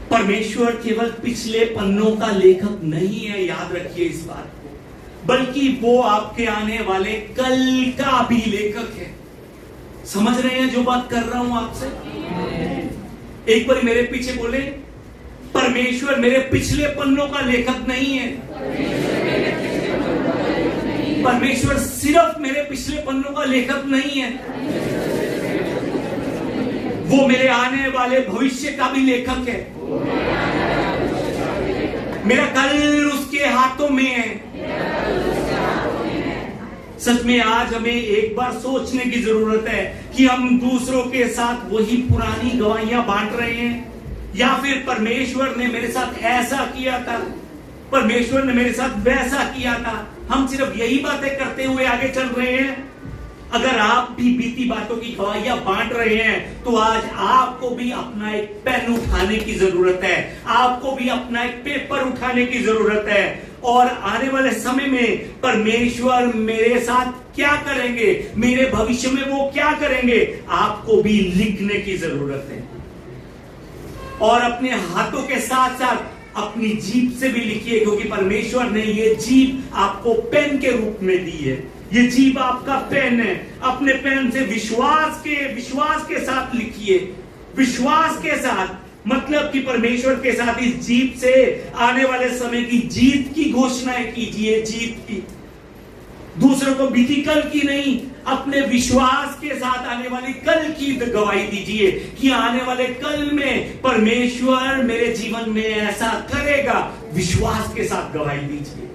परमेश्वर केवल पिछले पन्नों का लेखक नहीं है, याद रखिए इस बात को, बल्कि वो आपके आने वाले कल का भी लेखक है। समझ रहे हैं जो बात कर रहा हूं आपसे? एक बार मेरे पीछे बोले, परमेश्वर मेरे पिछले पन्नों का लेखक नहीं है, परमेश्वर सिर्फ मेरे पिछले पन्नों का लेखक नहीं है, वो मेरे आने वाले भविष्य का भी लेखक है। मेरा कल उसके हाथों में है। सच में आज हमें एक बार सोचने की जरूरत है कि हम दूसरों के साथ वही पुरानी गवाहियां बांट रहे हैं, या फिर परमेश्वर ने मेरे साथ ऐसा किया था, परमेश्वर ने मेरे साथ वैसा किया था। हम सिर्फ यही बातें करते हुए आगे चल रहे हैं। अगर आप भी बीती बातों की गवाहियां बांट रहे हैं तो आज आपको भी अपना एक पेन उठाने की जरूरत है, आपको भी अपना एक पेपर उठाने की जरूरत है, और आने वाले समय में परमेश्वर मेरे साथ क्या करेंगे, मेरे भविष्य में वो क्या करेंगे, आपको भी लिखने की जरूरत है। और अपने हाथों के साथ साथ अपनी जीभ से भी लिखिए, क्योंकि परमेश्वर ने ये जीभ आपको पेन के रूप में दी है। ये जीभ आपका पेन है। अपने पेन से विश्वास के साथ लिखिए, विश्वास के साथ, मतलब कि परमेश्वर के साथ इस जीत से आने वाले समय की जीत की घोषणाएं कीजिए। जीत की, दूसरों को बीती कल की नहीं, अपने विश्वास के साथ आने वाली कल की गवाही दीजिए कि आने वाले कल में परमेश्वर मेरे जीवन में ऐसा करेगा। विश्वास के साथ गवाही दीजिए।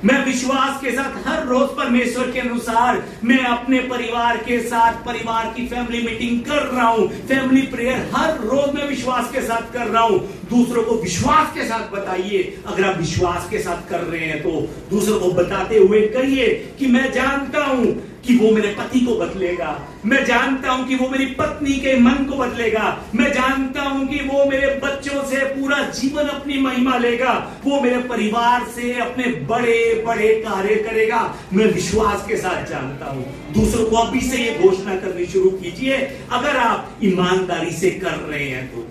मैं विश्वास के साथ हर रोज परमेश्वर के अनुसार मैं अपने परिवार के साथ परिवार की फैमिली मीटिंग कर रहा हूं, फैमिली प्रेयर हर रोज मैं विश्वास के साथ कर रहा हूं। दूसरों को विश्वास के साथ बताइए। अगर आप विश्वास के साथ कर रहे हैं तो दूसरों को बताते हुए कहिए कि मैं जानता हूं कि वो मेरे पति को बदलेगा, मैं जानता हूं कि वो मेरी पत्नी के मन को बदलेगा, मैं जानता हूं कि वो मेरे बच्चों से पूरा जीवन अपनी महिमा लेगा, वो मेरे परिवार से अपने बड़े बड़े कार्य करेगा। मैं विश्वास के साथ जानता हूं। दूसरों को अभी से ये घोषणा करनी शुरू कीजिए अगर आप ईमानदारी से कर रहे हैं तो।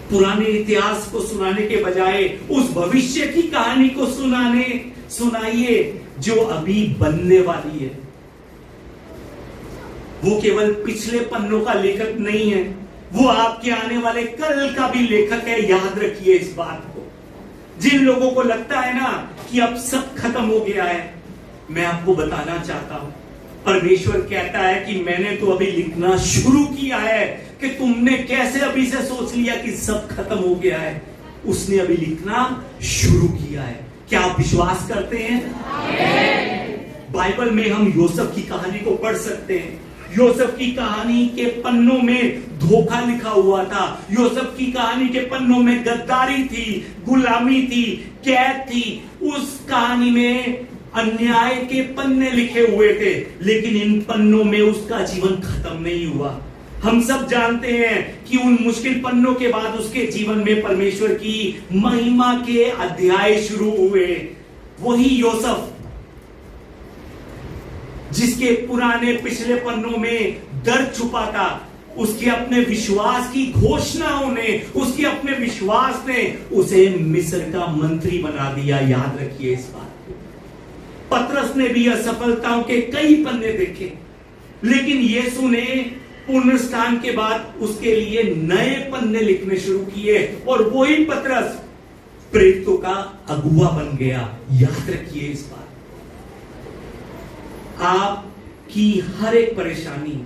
पुराने इतिहास को सुनाने के बजाय उस भविष्य की कहानी को सुनाइए जो अभी बनने वाली है। वो केवल पिछले पन्नों का लेखक नहीं है, वो आपके आने वाले कल का भी लेखक है। याद रखिए इस बात को। जिन लोगों को लगता है ना कि अब सब खत्म हो गया है, मैं आपको बताना चाहता हूं, परमेश्वर कहता है कि मैंने तो अभी लिखना शुरू किया है। कि तुमने कैसे अभी से सोच लिया कि सब खत्म हो गया है? उसने अभी लिखना शुरू किया है। क्या आप विश्वास करते हैं? बाइबल में हम योसेफ की कहानी को पढ़ सकते हैं। योसेफ की कहानी के पन्नों में धोखा लिखा हुआ था। योसेफ की कहानी के पन्नों में गद्दारी थी, गुलामी थी, कैद थी। उस कहानी में अन्याय के पन्ने लिखे हुए थे, लेकिन इन पन्नों में उसका जीवन खत्म नहीं हुआ। हम सब जानते हैं कि उन मुश्किल पन्नों के बाद उसके जीवन में परमेश्वर की महिमा के अध्याय शुरू हुए। वही योसेफ जिसके पुराने पिछले पन्नों में दर्द छुपा था, उसके अपने विश्वास की घोषणाओं ने, उसके अपने विश्वास ने उसे मिस्र का मंत्री बना दिया। याद रखिए इस बात को। पतरस ने भी असफलताओं के कई पन्ने देखे, लेकिन यीशु ने पुनरुत्थान के बाद उसके लिए नए पन्ने लिखने शुरू किए और वही पतरस प्रेरितों का अगुवा बन गया। याद रखिए इस बात। आपकी हर एक परेशानी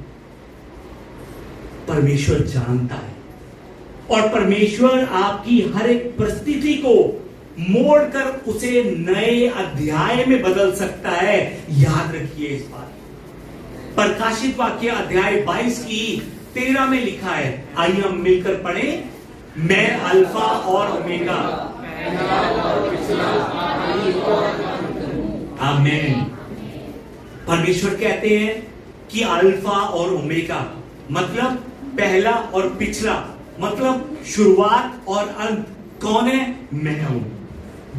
परमेश्वर जानता है और परमेश्वर आपकी हर एक परिस्थिति को मोड़कर उसे नए अध्याय में बदल सकता है। याद रखिए इस बात। प्रकाशित वाक्य अध्याय 22 की 13 में लिखा है, आइए हम मिलकर पढ़ें। मैं अल्फा और ओमेगा, आमीन। परमेश्वर कहते हैं कि अल्फा और ओमेगा मतलब पहला और पिछला, मतलब शुरुआत और अंत। कौन है? मैं हूं।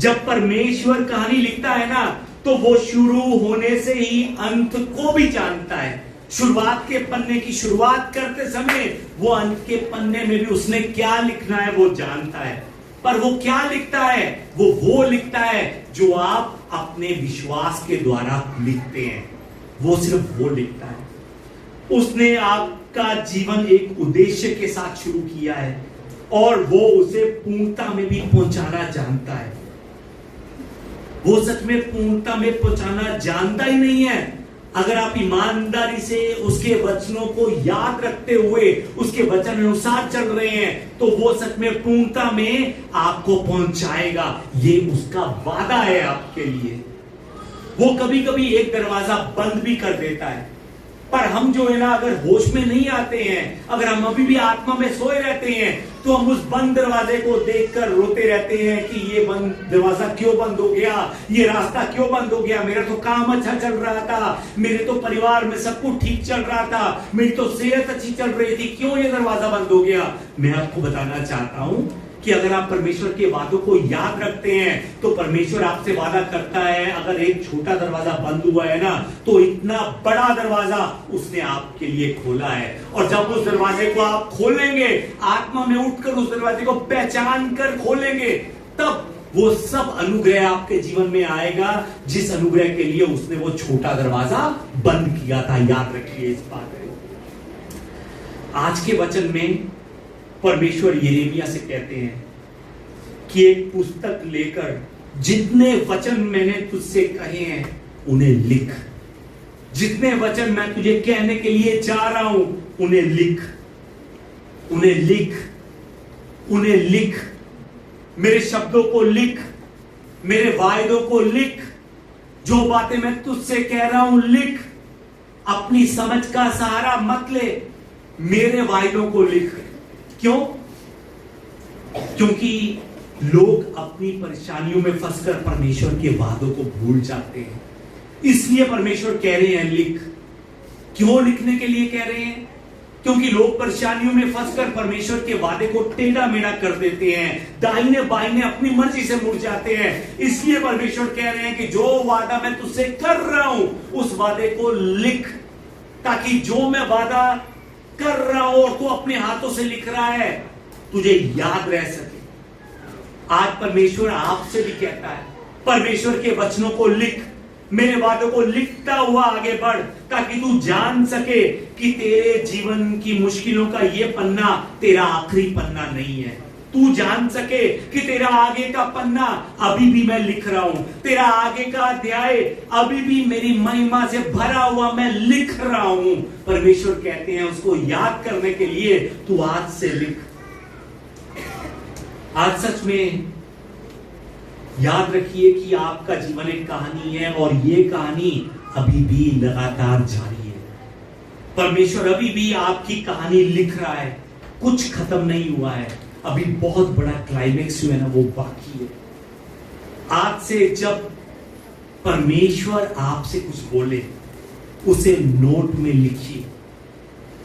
जब परमेश्वर कहानी लिखता है ना, तो वो शुरू होने से ही अंत को भी जानता है। शुरुआत के पन्ने की शुरुआत करते समय वो अंत के पन्ने में भी उसने क्या लिखना है वो जानता है। पर वो क्या लिखता है? वो लिखता है जो आप अपने विश्वास के द्वारा लिखते हैं। वो सिर्फ वो लिखता है। उसने आपका जीवन एक उद्देश्य के साथ शुरू किया है और वो उसे पूर्णता में भी पहुंचाना जानता है। वो सच में पूर्णता में पहुंचाना जानता ही नहीं है। अगर आप ईमानदारी से उसके वचनों को याद रखते हुए उसके वचन अनुसार चल रहे हैं, तो वो सच में पूर्णता में आपको पहुंचाएगा। ये उसका वादा है आपके लिए। वो कभी कभी एक दरवाजा बंद भी कर देता है, पर हम जो है ना, अगर होश में नहीं आते हैं, अगर हम अभी भी आत्मा में सोए रहते हैं, तो हम उस बंद दरवाजे को देखकर रोते रहते हैं कि ये बंद दरवाजा क्यों बंद हो गया, ये रास्ता क्यों बंद हो गया। मेरा तो काम अच्छा चल रहा था, मेरे तो परिवार में सब कुछ ठीक चल रहा था, मेरी तो सेहत अच्छी चल रही थी, क्यों ये दरवाजा बंद हो गया। मैं आपको बताना चाहता हूं कि अगर आप परमेश्वर के वादों को याद रखते हैं तो परमेश्वर आपसे वादा करता है, अगर एक छोटा दरवाजा बंद हुआ है ना, तो इतना बड़ा दरवाजा उसने आपके लिए खोला है। और जब उस दरवाजे को आप खोलेंगे, आत्मा में उठकर उस दरवाजे को पहचान कर खोलेंगे, तब वो सब अनुग्रह आपके जीवन में आएगा जिस अनुग्रह के लिए उसने वो छोटा दरवाजा बंद किया था। याद रखिए इस बात को। आज के वचन में परमेश्वर यिर्मयाह से कहते हैं कि एक पुस्तक लेकर जितने वचन मैंने तुझसे कहे हैं उन्हें लिख। जितने वचन मैं तुझे कहने के लिए जा रहा हूं उन्हें लिख, उन्हें लिख, उन्हें लिख। मेरे शब्दों को लिख, मेरे वायदों को लिख, जो बातें मैं तुझसे कह रहा हूं लिख। अपनी समझ का सहारा मत ले, मेरे वायदों को लिख। क्यों? क्योंकि लोग अपनी परेशानियों में फंसकर परमेश्वर के वादों को भूल जाते हैं, इसलिए परमेश्वर कह रहे हैं लिख। क्यों लिखने के लिए कह रहे हैं? क्योंकि लोग परेशानियों में फंसकर परमेश्वर के वादे को टेढ़ा मेढ़ा कर देते हैं, दाहिने बाइने अपनी मर्जी से मुड़ जाते हैं। इसलिए परमेश्वर कह रहे हैं कि जो वादा मैं तुझसे कर रहा हूं उस वादे को लिख, ताकि जो मैं वादा कर रहा हूं और तू अपने हाथों से लिख रहा है तुझे याद रह सके। आज परमेश्वर आपसे भी कहता है, परमेश्वर के वचनों को लिख, मेरे वादों को लिखता हुआ आगे बढ़, ताकि तू जान सके कि तेरे जीवन की मुश्किलों का यह पन्ना तेरा आखिरी पन्ना नहीं है। तू जान सके कि तेरा आगे का पन्ना अभी भी मैं लिख रहा हूं, तेरा आगे का अध्याय अभी भी मेरी महिमा से भरा हुआ मैं लिख रहा हूं। परमेश्वर कहते हैं उसको याद करने के लिए तू आज से लिख। आज सच में याद रखिए कि आपका जीवन एक कहानी है और ये कहानी अभी भी लगातार जारी है। परमेश्वर अभी भी आपकी कहानी लिख रहा है, कुछ खत्म नहीं हुआ है, अभी बहुत बड़ा क्लाइमेक्स जो है ना वो बाकी है। आज से जब परमेश्वर आपसे कुछ बोले उसे नोट में लिखिए,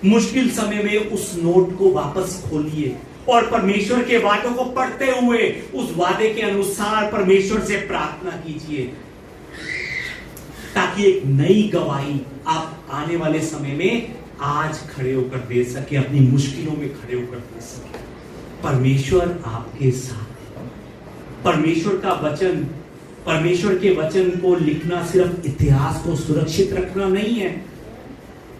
मुश्किल समय में उस नोट को वापस खोलिए और परमेश्वर के वादों को पढ़ते हुए उस वादे के अनुसार परमेश्वर से प्रार्थना कीजिए, ताकि एक नई गवाही आप आने वाले समय में आज खड़े होकर दे सके, अपनी मुश्किलों में खड़े होकर दे सके। परमेश्वर आपके साथ है। परमेश्वर का वचन, परमेश्वर के वचन को लिखना सिर्फ इतिहास को सुरक्षित रखना नहीं है,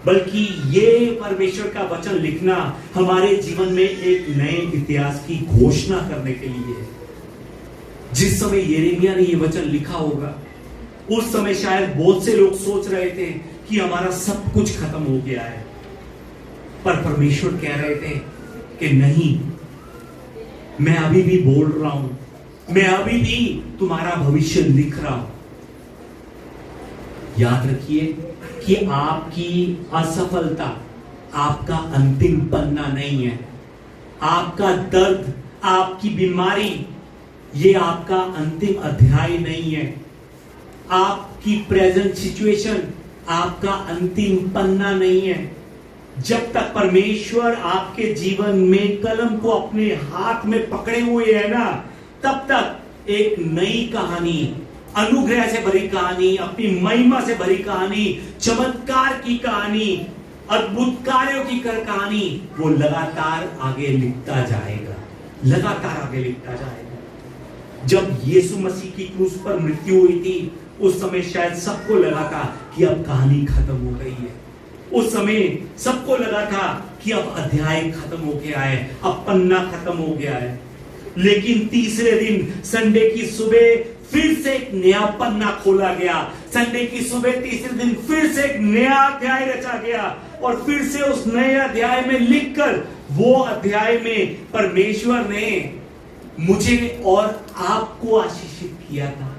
बल्कि ये परमेश्वर का वचन लिखना हमारे जीवन में एक नए इतिहास की घोषणा करने के लिए है। जिस समय यिर्मयाह ने ये वचन लिखा होगा उस समय शायद बहुत से लोग सोच रहे थे कि हमारा सब कुछ खत्म हो गया है, पर परमेश्वर कह रहे थे कि नहीं, मैं अभी भी बोल रहा हूं, मैं अभी भी तुम्हारा भविष्य लिख रहा हूं। याद रखिए कि आपकी असफलता आपका अंतिम पन्ना नहीं है, आपका दर्द, आपकी बीमारी ये आपका अंतिम अध्याय नहीं है, आपकी प्रेजेंट सिचुएशन आपका अंतिम पन्ना नहीं है। जब तक परमेश्वर आपके जीवन में कलम को अपने हाथ में पकड़े हुए है ना, तब तक एक नई कहानी, अनुग्रह से भरी कहानी, अपनी महिमा से भरी कहानी, चमत्कार की कहानी, अद्भुत कार्यों की कहानी वो लगातार आगे लिखता जाएगा, लगातार आगे लिखता जाएगा। जब यीशु मसीह की क्रूस पर मृत्यु हुई थी उस समय शायद सबको लगा था कि अब कहानी खत्म हो गई है, उस समय सबको लगा था कि अब अध्याय खत्म हो गया है, अब पन्ना खत्म हो गया है। लेकिन तीसरे दिन संडे की सुबह फिर से एक नया पन्ना खोला गया, संडे की सुबह तीसरे दिन फिर से एक नया अध्याय रचा गया और फिर से उस नए अध्याय में लिखकर वो अध्याय में परमेश्वर ने मुझे और आपको आशीषित किया था।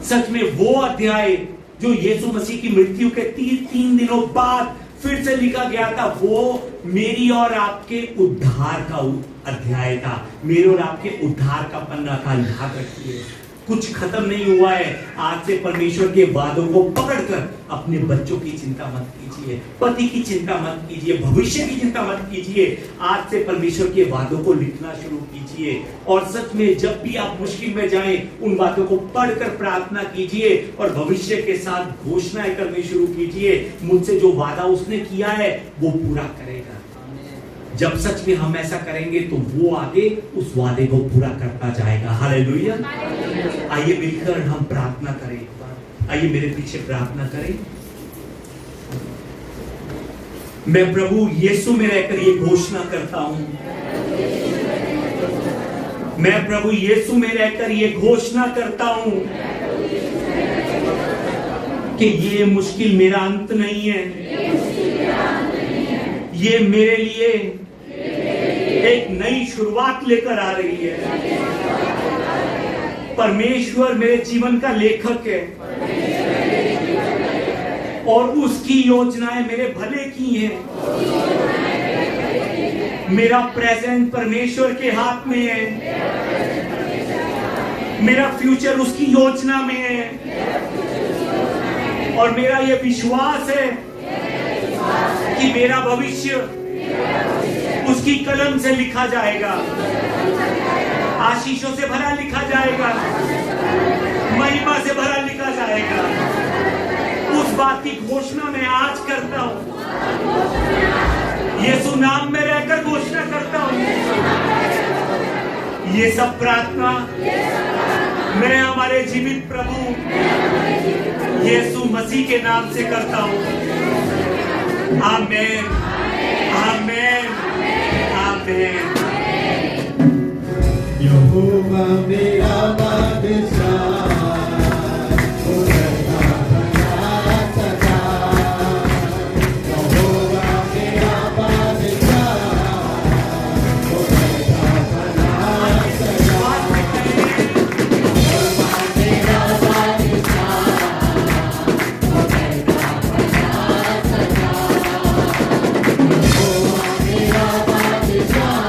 सच में वो अध्याय जो यीशु मसीह की मृत्यु के 3 दिनों बाद फिर से लिखा गया था, वो मेरी और आपके उद्धार का अध्याय था, मेरे और आपके उद्धार का पन्ना था। याद रखिए कुछ खत्म नहीं हुआ है। आज से परमेश्वर के वादों को पकड़कर अपने बच्चों की चिंता मत कीजिए, पति की चिंता मत कीजिए, भविष्य की चिंता मत कीजिए। आज से परमेश्वर के वादों को लिखना शुरू कीजिए और सच में जब भी आप मुश्किल में जाएं उन बातों को पढ़कर प्रार्थना कीजिए और भविष्य के साथ घोषणाएं करनी शुरू कीजिए। मुझसे जो वादा उसने किया है वो पूरा करेगा। जब सच में हम ऐसा करेंगे तो वो आगे उस वादे को पूरा करता जाएगा। हालेलुया। आइए मिलकर हम प्रार्थना करें। आइए मेरे पीछे प्रार्थना करें। मैं प्रभु यीशु में रहकर ये घोषणा करता हूं, मैं प्रभु यीशु में रहकर ये घोषणा करता हूं कि ये मुश्किल मेरा अंत नहीं है, ये मेरे लिए एक नई शुरुआत लेकर आ रही है। परमेश्वर मेरे जीवन का लेखक है और उसकी योजनाएं मेरे भले की हैं। मेरा प्रेजेंट परमेश्वर के हाथ में है, मेरा फ्यूचर उसकी योजना में है और मेरा यह विश्वास है कि मेरा भविष्य उसकी कलम से लिखा जाएगा, आशीषों से भरा लिखा जाएगा, महिमा से भरा लिखा जाएगा। उस बात की घोषणा मैं आज करता हूं, यीशु नाम में रहकर घोषणा करता हूं। ये सब प्रार्थना मैं हमारे जीवित प्रभु यीशु मसीह के नाम से करता हूं। आमीन, आमीन, आमीन। यहोवा मेरा बादशाह, वो रहता बना सदा। यहोवा मेरा बादशाह, वो रहता बना सदा। यहोवा मेरा बादशाह, वो रहता बना सदा। यहोवा मेरा बादशाह,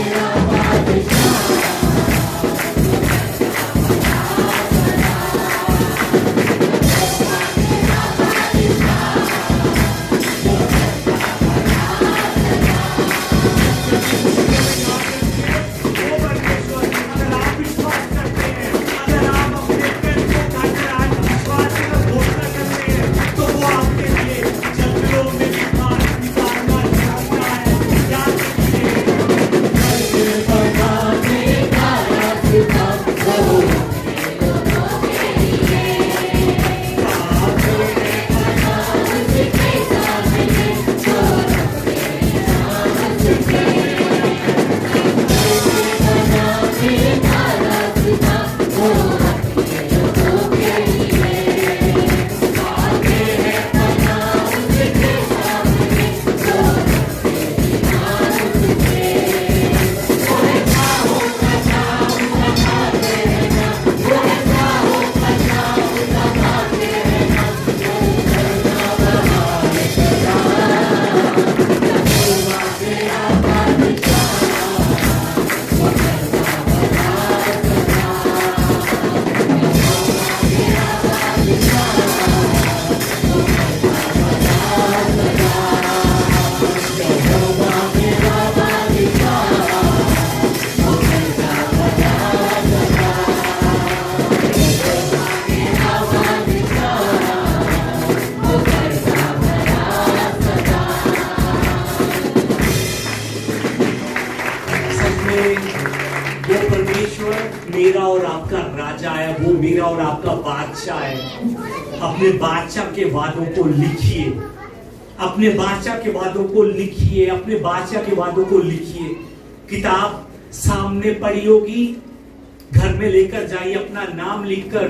मेरा बादशाह वो परमेश्वर, अगर आप विश्वास करते हैं, अगर आप अपने पेट को खाकर आज विश्वास से घोषणा करते हैं, तो वो आपके लिए जंगलों में भी मार्ग निकालना चाहता है। याद रखिए, बनाने का रास्ता वो वो परमेश्वर मेरा और आपका राजा है, वो मेरा और आपका बादशाह है। अपने बादशाह के वादों को लिखिए, अपने बादशाह के वादों को लिखिए, अपने बादशाह के वादों को लिखिए। किताब सामने पड़ी होगी, घर में लेकर जाइए, अपना नाम लिखकर।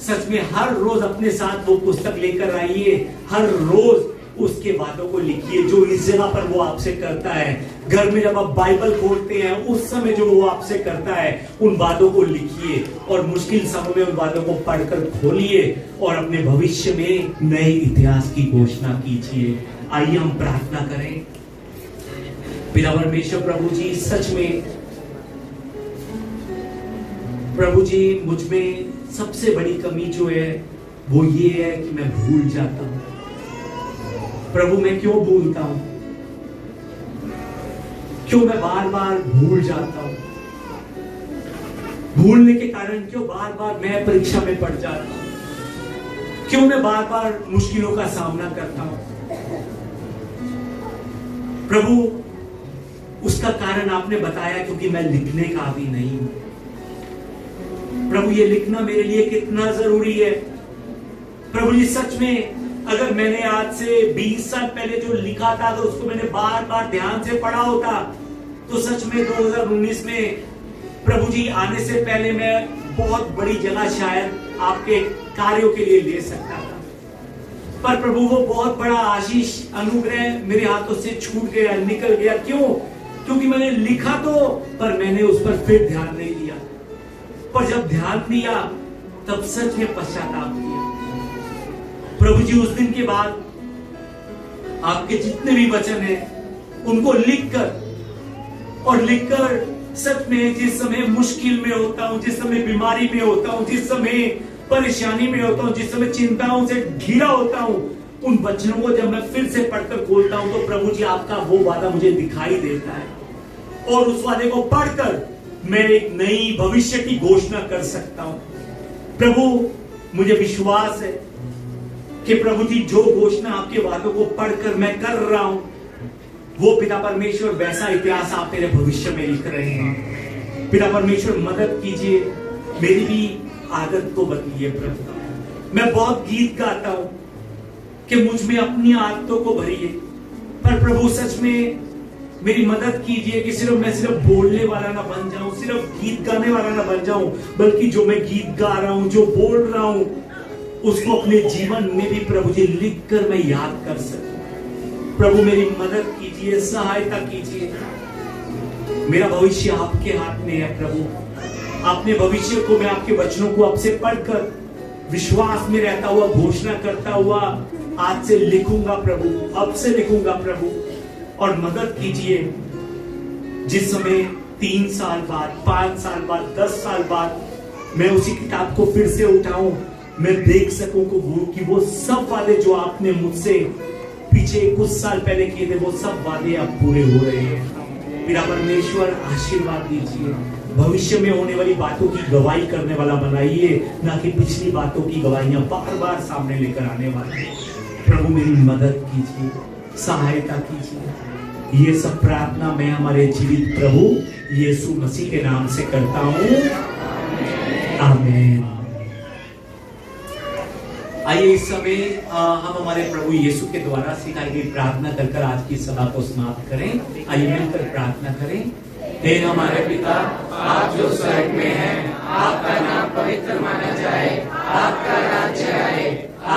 सच में हर रोज अपने साथ वो पुस्तक लेकर आइए, हर रोज उसके वादों को लिखिए जो इस जगह पर वो आपसे करता है। घर में जब आप बाइबल खोलते हैं उस समय जो वो आपसे करता है उन बातों को लिखिए, और मुश्किल समय में उन बातों को पढ़कर खोलिए और अपने भविष्य में नए इतिहास की घोषणा कीजिए। आइए हम प्रार्थना करें। पिता परमेश्वर, प्रभु जी, सच में प्रभु जी, मुझ में सबसे बड़ी कमी जो है वो ये है कि मैं भूल जाता हूं। प्रभु, मैं क्यों भूलता हूं? क्यों मैं बार बार भूल जाता हूं? भूलने के कारण क्यों बार बार मैं परीक्षा में पड़ जाता हूं? क्यों मैं बार बार मुश्किलों का सामना करता हूं? प्रभु, उसका कारण आपने बताया, क्योंकि मैं लिखने का भी नहीं हूं। प्रभु, ये लिखना मेरे लिए कितना जरूरी है। प्रभु जी, सच में अगर मैंने आज से 20 साल पहले जो लिखा था तो उसको मैंने बार बार ध्यान से पढ़ा होता, तो सच में 2019 में प्रभु जी आने से पहले मैं बहुत बड़ी जगह शायद आपके कार्यों के लिए ले सकता था। पर प्रभु, वो बहुत बड़ा आशीष, अनुग्रह मेरे हाथों से छूट गया, निकल गया। क्यों? क्योंकि मैंने लिखा तो, पर मैंने उस पर फिर ध्यान नहीं दिया। पर जब ध्यान दिया तब सच में पश्चाताप किया। प्रभु जी, उस दिन के बाद आपके जितने भी वचन हैं उनको लिखकर सच में जिस समय मुश्किल में होता हूं, जिस समय बीमारी में होता हूं, जिस समय परेशानी में होता हूं, जिस समय चिंताओं से घिरा होता हूं, उन वचनों को जब मैं फिर से पढ़कर खोलता हूं तो प्रभु जी आपका वो वादा मुझे दिखाई देता है, और उस वादे को पढ़कर मैं एक नई भविष्य की घोषणा कर सकता हूं। प्रभु, मुझे विश्वास है कि प्रभु जी जो घोषणा आपके वादों को पढ़कर मैं कर रहा हूं, वो पिता परमेश्वर वैसा इतिहास आप मेरे भविष्य में लिख रहे हैं। पिता परमेश्वर, मदद कीजिए, मेरी भी आदत को बदलिए। प्रभु, मैं बहुत गीत गाता हूं कि मुझ में अपनी आदतों को भरिए, पर प्रभु सच में मेरी मदद कीजिए कि मैं सिर्फ बोलने वाला ना बन जाऊं, सिर्फ गीत गाने वाला ना बन जाऊं, बल्कि जो मैं गीत गा रहा हूं, जो बोल रहा हूं, उसको अपने जीवन में भी प्रभु जी लिखकर मैं याद कर सकूं। प्रभु, मेरी मदद कीजिए, सहायता कीजिए। मेरा भविष्य आपके हाथ में है। प्रभु, अपने भविष्य को मैं आपके वचनों को अब से पढ़कर विश्वास में रहता हुआ, घोषणा करता हुआ आज से लिखूंगा प्रभु, अब से लिखूंगा प्रभु। और मदद कीजिए जिस समय 3 साल बाद, 5 साल बाद, 10 साल बाद मैं उसी किताब को फिर से उठाऊं, मैं देख सकूं कि वो सब वादे जो आपने मुझसे पीछे कुछ साल पहले किए थे, वो सब वादे अब पूरे हो रहे हैं। मेरा परमेश्वर आशीर्वाद दीजिए, भविष्य में होने वाली बातों की गवाही करने वाला बनाइए, ना कि पिछली बातों की गवाहियां बार बार सामने लेकर आने वाले। प्रभु मेरी मदद कीजिए, सहायता कीजिए। ये सब प्रार्थना मैं हमारे जीवित प्रभु यीशु मसीह के नाम से करता हूं, आमीन। आइए इस समय हम हमारे प्रभु यीशु के द्वारा सिखाई गई प्रार्थना कर आज की सभा को समाप्त करें। आइए मिलकर प्रार्थना करें। हे हमारे पिता, आप जो स्वर्ग में हैं, आपका नाम पवित्र माना जाए, आपका राज्य आए,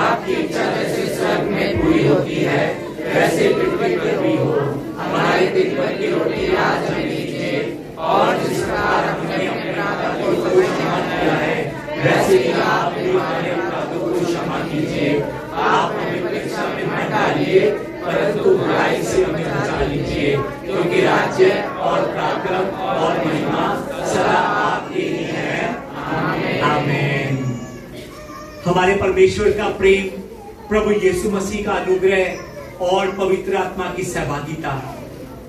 आपकी इच्छा जैसे स्वर्ग में पूरी होती है वैसे पृथ्वी पर भी हो। हमारे दिन भर की रोटी आज हमें दीजिए, और जिस प्रकार हमने अपने अपराधों को क्षमा किया है वैसे ही आप भी हमारे अपराधों को क्षमा कीजिए। आप हमें परीक्षा में मत डालिए, परंतु बुराई से हमें बचा लीजिए, क्योंकि राज्य और पराक्रम और महिमा सदा आपके ही है, आमीन। हमारे परमेश्वर का प्रेम, प्रभु यीशु मसीह का अनुग्रह और पवित्र आत्मा की सहभागिता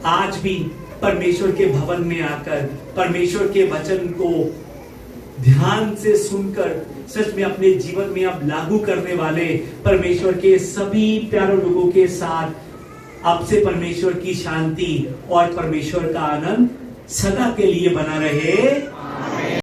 आज भी परमेश्वर के भवन में आकर परमेश्वर के वचन को ध्यान से सुनकर सच में अपने जीवन में अब लागू करने वाले परमेश्वर के सभी प्यारे लोगों के साथ आपसे परमेश्वर की शांति और परमेश्वर का आनंद सदा के लिए बना रहे।